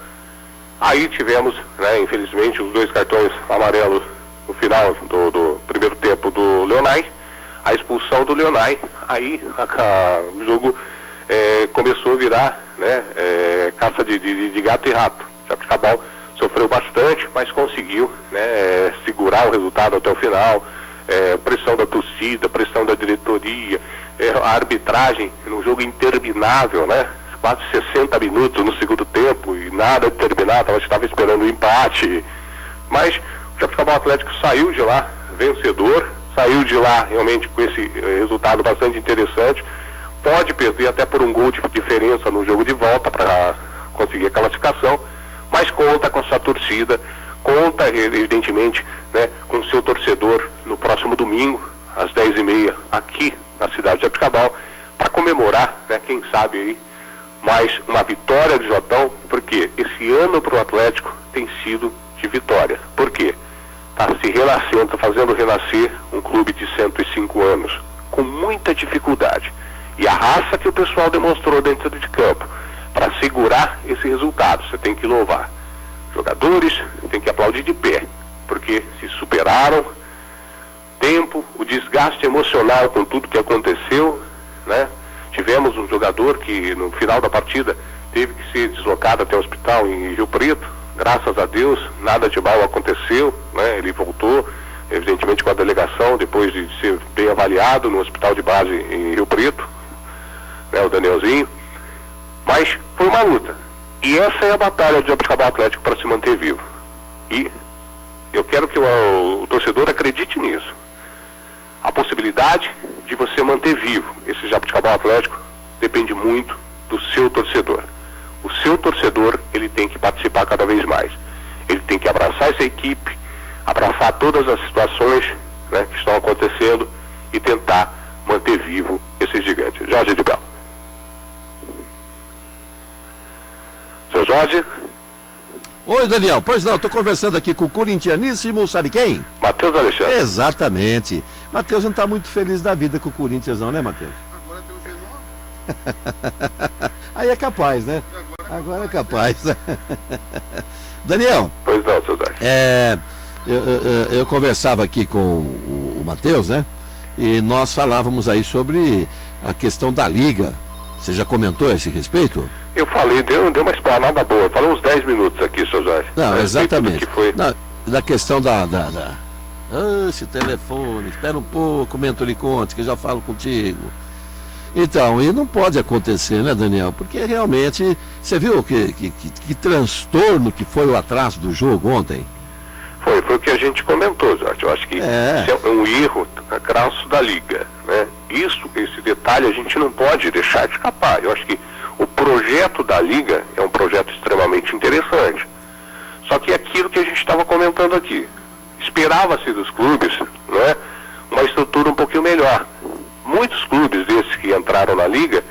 Aí tivemos, né, infelizmente, os 2 cartões amarelos no final do primeiro tempo do Leonai, a expulsão do Leonai. Aí o jogo começou a virar, né, caça de gato e rato. O Jabuticabal sofreu bastante, mas conseguiu, né, segurar o resultado até o final. Pressão da torcida, pressão da diretoria, a arbitragem num jogo interminável, né? Quase 60 minutos no segundo tempo e nada de terminar, estava esperando o empate. Mas o Jabuticabal Atlético saiu de lá vencedor, saiu de lá realmente com esse resultado bastante interessante, pode perder até por um gol de diferença no jogo de volta para conseguir a classificação, mas conta com sua torcida, conta evidentemente, né, com o seu torcedor no próximo domingo, às 10h30, aqui na cidade de Jabuticabal, para comemorar, né, quem sabe aí, mais uma vitória de Jotão, porque esse ano para o Atlético tem sido de vitória. Por quê? Está se renascendo, está fazendo renascer um clube de 105 anos, com muita dificuldade. E a raça que o pessoal demonstrou dentro de campo, para segurar esse resultado, você tem que louvar. Jogadores, tem que aplaudir de pé, porque se superaram, tempo, o desgaste emocional com tudo que aconteceu, né? Tivemos um jogador que no final da partida teve que ser deslocado até o hospital em Rio Preto. Graças a Deus, nada de mal aconteceu, né? Ele voltou, evidentemente com a delegação, depois de ser bem avaliado no hospital de base em Rio Preto, né? O Danielzinho. Mas foi uma luta. E essa é a batalha de Jabuticabal Atlético para se manter vivo. E eu quero que o torcedor acredite nisso. A possibilidade de você manter vivo esse Jabuticabal Atlético depende muito do seu torcedor. O seu torcedor, ele tem que participar cada vez mais. Ele tem que abraçar essa equipe, abraçar todas as situações, né, que estão acontecendo e tentar manter vivo esse gigante. Jorge de Belo. Seu Jorge? Oi, Daniel. Pois não, estou conversando aqui com o corintianíssimo, sabe quem? Matheus Alexandre. Exatamente. Matheus não está muito feliz da vida com o Corinthians não, né, Matheus? Agora tem o G9. Aí é capaz, né? Agora é capaz. Daniel. Pois não, seu Jorge. Eu conversava aqui com o Matheus, né? E nós falávamos aí sobre a questão da Liga. Você já comentou a esse respeito? Eu falei, deu uma explanada boa. Falei uns 10 minutos aqui, seu Jorge. Não, exatamente. Que foi... da questão esse telefone, espera um pouco, Mentori Conte, que eu já falo contigo. Então, e não pode acontecer, né, Daniel? Porque realmente, você viu que transtorno que foi o atraso do jogo ontem? Foi o que a gente comentou, Jorge. Eu acho que isso é um erro crasso da Liga, né? Esse detalhe a gente não pode deixar de escapar. Eu acho que o projeto da Liga é um projeto extremamente interessante. Só que é aquilo que a gente estava comentando aqui. Esperava-se dos clubes, né, uma estrutura um pouquinho melhor. Muitos clubes desses que entraram na Liga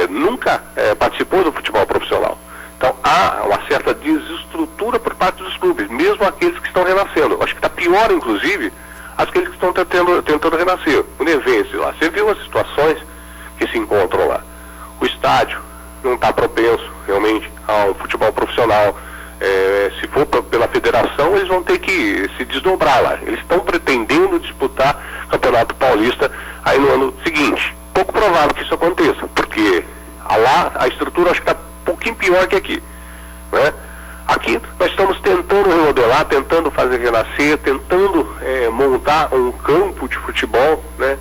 nunca participou do futebol profissional. Então há uma certa desestrutura por parte dos clubes, mesmo aqueles que estão renascendo. Acho que está pior, inclusive, aqueles que estão tentando renascer. O Nevense lá, você viu as situações que se encontram lá. O estádio não está propenso realmente a um futebol profissional. Se for pela federação, eles vão ter que se desdobrar lá. Eles estão pretendendo disputar Campeonato Paulista aí no ano seguinte. Pouco provável que isso aconteça, porque lá a estrutura acho que está um pouquinho pior que aqui, né? Aqui nós estamos tentando remodelar, tentando fazer renascer, tentando montar um campo de futebol, né,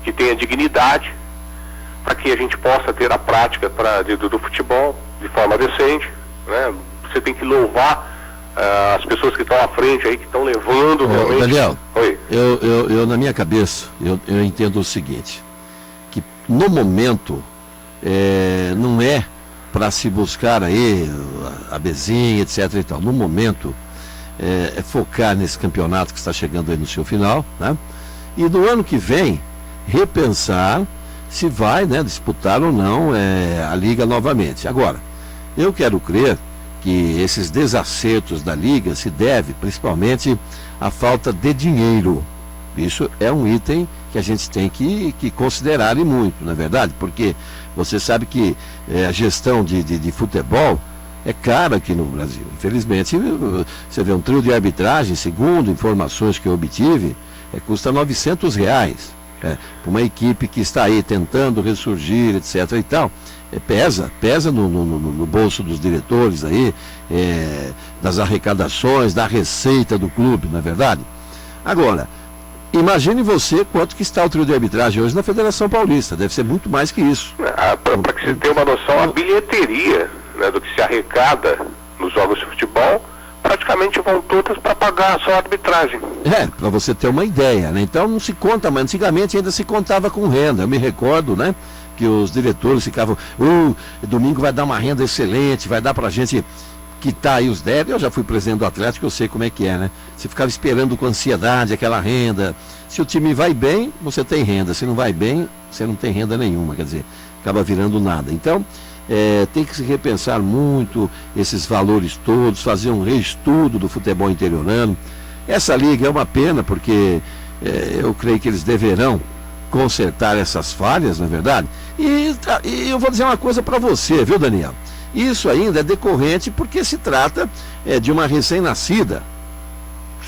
que tenha dignidade, para que a gente possa ter a prática do futebol de forma decente, né? Você tem que louvar as pessoas que estão à frente aí, que estão levando realmente. Daniel, oi. Eu na minha cabeça, eu entendo o seguinte, que no momento não é para se buscar aí a bezinha, etc e tal. No momento é focar nesse campeonato que está chegando aí no seu final, né? E no ano que vem repensar se vai, né, disputar ou não a Liga novamente. Agora, eu quero crer que esses desacertos da Liga se devem principalmente à falta de dinheiro. Isso é um item que a gente tem que considerar e muito, não é verdade? Porque você sabe que a gestão de futebol é cara aqui no Brasil. Infelizmente, você vê um trio de arbitragem, segundo informações que eu obtive, custa R$900. Para uma equipe que está aí tentando ressurgir, etc. e tal, pesa no bolso dos diretores aí, das arrecadações, da receita do clube, não é verdade? Agora, imagine você quanto que está o trio de arbitragem hoje na Federação Paulista, deve ser muito mais que isso. Para que você tenha uma noção, a bilheteria, né, do que se arrecada nos jogos de futebol, praticamente vão todas para pagar só a arbitragem. Para você ter uma ideia, né? Então não se conta, mas antigamente ainda se contava com renda. Eu me recordo, né? porque os diretores ficavam, domingo vai dar uma renda excelente, vai dar pra gente quitar aí os débitos. Eu já fui presidente do Atlético, eu sei como é que é, né? Você ficava esperando com ansiedade aquela renda. Se o time vai bem, você tem renda. Se não vai bem, você não tem renda nenhuma, quer dizer, acaba virando nada. Então, tem que se repensar muito esses valores todos, fazer um reestudo do futebol interiorano. Essa liga é uma pena, porque eu creio que eles deverão consertar essas falhas, não é verdade? E eu vou dizer uma coisa para você, viu, Daniel? Isso ainda é decorrente porque se trata de uma recém-nascida.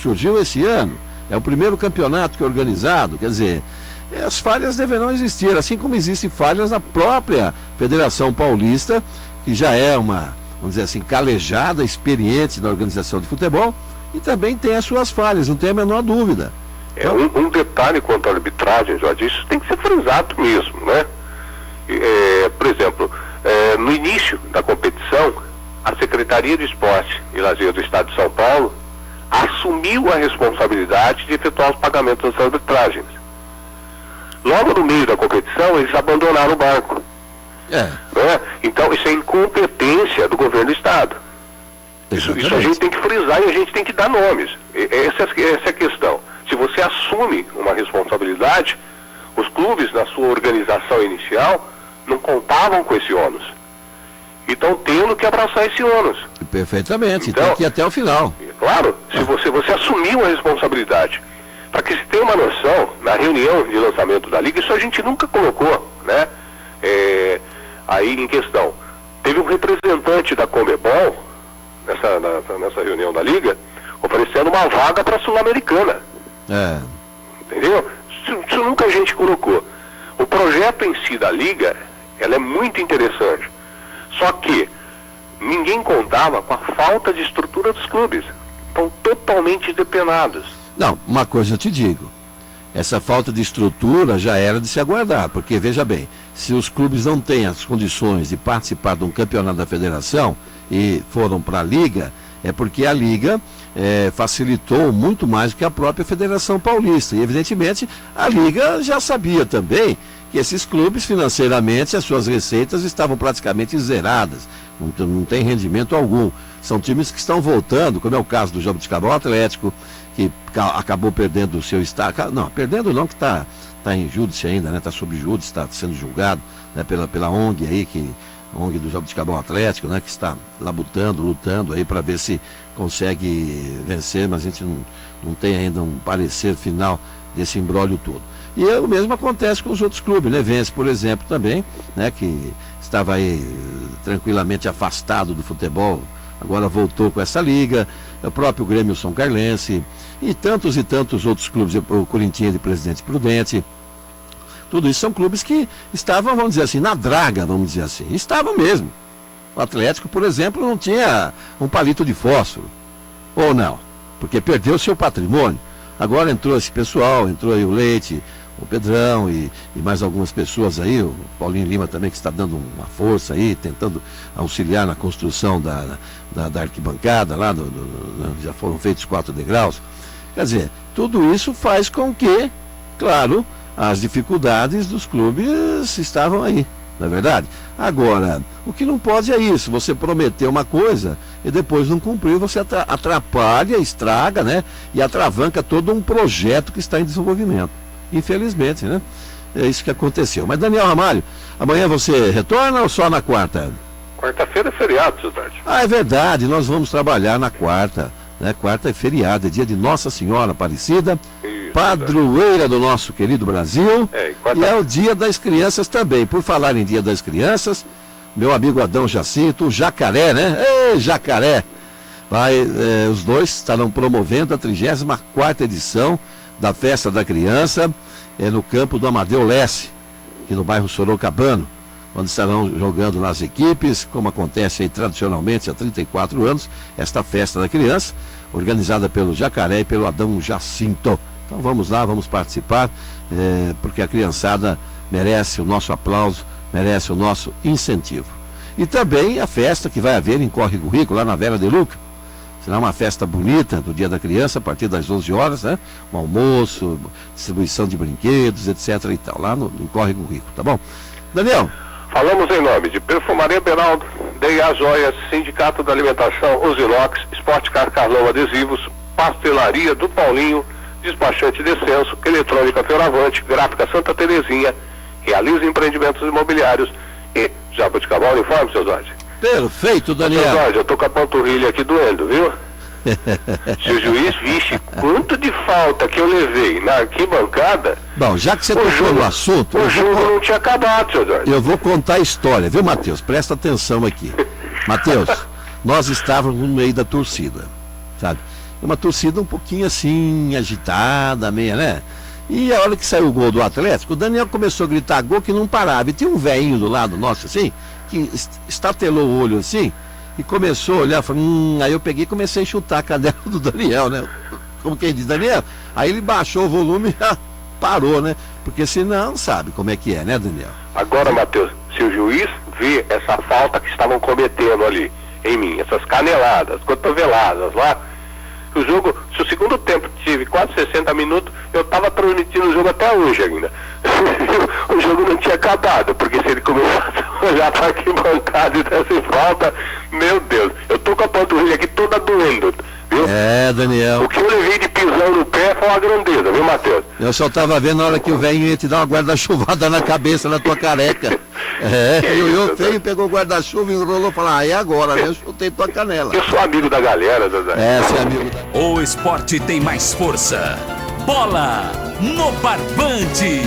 Surgiu esse ano, é o primeiro campeonato que é organizado, quer dizer, as falhas deverão existir, assim como existem falhas na própria Federação Paulista, que já é uma, vamos dizer assim, calejada, experiente na organização de futebol, e também tem as suas falhas, não tem a menor dúvida. Um detalhe quanto à arbitragem, Jorge, isso tem que ser frisado mesmo, né? Por exemplo, no início da competição, a Secretaria de Esporte e Lazer do Estado de São Paulo assumiu a responsabilidade de efetuar os pagamentos das arbitragens. Logo no meio da competição, eles abandonaram o barco. Né? Então, isso é incompetência do governo do Estado. Isso a gente tem que frisar e a gente tem que dar nomes. Essa é a questão. Se você assume uma responsabilidade, os clubes, na sua organização inicial, não contavam com esse ônus. Então, tendo que abraçar esse ônus. Perfeitamente, então, tem que ir até o final. Claro, se você assumiu a responsabilidade. Para que se tenha uma noção, na reunião de lançamento da Liga, isso a gente nunca colocou, né? Aí em questão. Teve um representante da Conmebol, nessa reunião da Liga, oferecendo uma vaga para a Sul-Americana. Entendeu? Isso nunca a gente colocou. O projeto em si da Liga, ela é muito interessante. Só que ninguém contava com a falta de estrutura dos clubes. Estão totalmente depenados. Não, uma coisa eu te digo. Essa falta de estrutura já era de se aguardar, porque veja bem, se os clubes não têm as condições de participar de um campeonato da federação e foram para a Liga, é porque a Liga facilitou muito mais do que a própria Federação Paulista. E evidentemente a Liga já sabia também que esses clubes financeiramente, as suas receitas estavam praticamente zeradas, não tem rendimento algum. São times que estão voltando, como é o caso do Jaboticabal Atlético, que acabou perdendo o seu estado. Não, perdendo não, que está em júdice ainda, né? Está sob júdice, está sendo julgado, né? pela ONG aí, ONG do Jaboticabal Atlético, né? Que está lutando aí para ver se consegue vencer, mas a gente não tem ainda um parecer final desse imbróglio todo. E o mesmo acontece com os outros clubes, né? Vence, por exemplo, também, né? Que estava aí tranquilamente afastado do futebol, agora voltou com essa liga, o próprio Grêmio São Carlense e tantos outros clubes, o Corinthians de Presidente Prudente. Tudo isso são clubes que estavam, vamos dizer assim, na draga, vamos dizer assim. Estavam mesmo. O Atlético, por exemplo, não tinha um palito de fósforo. Ou não, porque perdeu seu patrimônio. Agora entrou esse pessoal, entrou aí o Leite, o Pedrão e mais algumas pessoas aí, o Paulinho Lima também, que está dando uma força aí, tentando auxiliar na construção da arquibancada lá, já foram feitos 4 degraus. Quer dizer, tudo isso faz com que, claro, as dificuldades dos clubes estavam aí, não é verdade? Agora, o que não pode é isso, você prometer uma coisa e depois não cumprir, você atrapalha, estraga, né? E atravanca todo um projeto que está em desenvolvimento. Infelizmente, né? É isso que aconteceu. Mas, Daniel Ramalho, amanhã você retorna ou só na quarta? Quarta-feira é feriado, cidade. É verdade, nós vamos trabalhar na quarta, né? Quarta é feriado, é dia de Nossa Senhora Aparecida, isso, padroeira do nosso querido Brasil, e é o dia das crianças também. Por falar em dia das crianças, meu amigo Adão Jacinto, o Jacaré, né? Ei, Jacaré! Os dois estarão promovendo a 34ª edição da Festa da Criança, no campo do Amadeu Lesse, aqui no bairro Sorocabano, onde estarão jogando nas equipes, como acontece aí tradicionalmente há 34 anos, esta Festa da Criança, organizada pelo Jacaré e pelo Adão Jacinto. Então vamos lá, vamos participar, porque a criançada merece o nosso aplauso, merece o nosso incentivo. E também a festa que vai haver em Córrego Rico, lá na Vera de Luca. Será uma festa bonita do Dia da Criança, a partir das 11 horas, né? Um almoço, distribuição de brinquedos, etc. e tal, lá em Córrego Rico, tá bom? Daniel. Falamos em nome de Perfumaria Beraldo, D&A Joias, Sindicato da Alimentação, Osilox, Sport Car Carlão Adesivos, Pastelaria do Paulinho, Despachante Descenso, Eletrônica Fioravante, Gráfica Santa Terezinha, Realiza Empreendimentos Imobiliários e Jabuticabal Uniforme, seu Jorge. Perfeito, Daniel. Seu Jorge, eu tô com a panturrilha aqui doendo, viu? Se o juiz, vixe, quanto de falta que eu levei na arquibancada. Bom, já que você tocou no assunto. O jogo não tinha acabado, seu Jorge. Eu vou contar a história, viu, Matheus? Presta atenção aqui. Matheus, nós estávamos no meio da torcida, sabe? Uma torcida um pouquinho assim, agitada, meia, né? E a hora que saiu o gol do Atlético, o Daniel começou a gritar gol que não parava. E tinha um velhinho do lado nosso, assim, que estatelou o olho assim. E começou a olhar, falei, aí eu peguei e comecei a chutar a cadela do Daniel, né? Como quem diz, Daniel? Aí ele baixou o volume e já parou, né? Porque senão sabe como é que é, né, Daniel? Agora, Matheus, se o juiz vê essa falta que estavam cometendo ali em mim, essas caneladas, cotoveladas lá, o jogo, se o segundo tempo tive quase 60 minutos, eu estava transmitindo o jogo até hoje ainda. O jogo não tinha acabado, porque se ele começasse a olhar para arquibancada e desse falta, meu Deus, eu tô com a panturrilha aqui toda doendo, viu? É, Daniel. O que eu levei de pisão no pé foi uma grandeza, viu, Matheus? Eu só tava vendo na hora que o velho ia te dar uma guarda-chuvada na cabeça, na tua careca. O feio pegou o guarda-chuva, enrolou e falou, e agora, né? Eu chutei tua canela. Eu sou amigo da galera, Zezé. Você é amigo da... O esporte tem mais força. Bola no Barbante.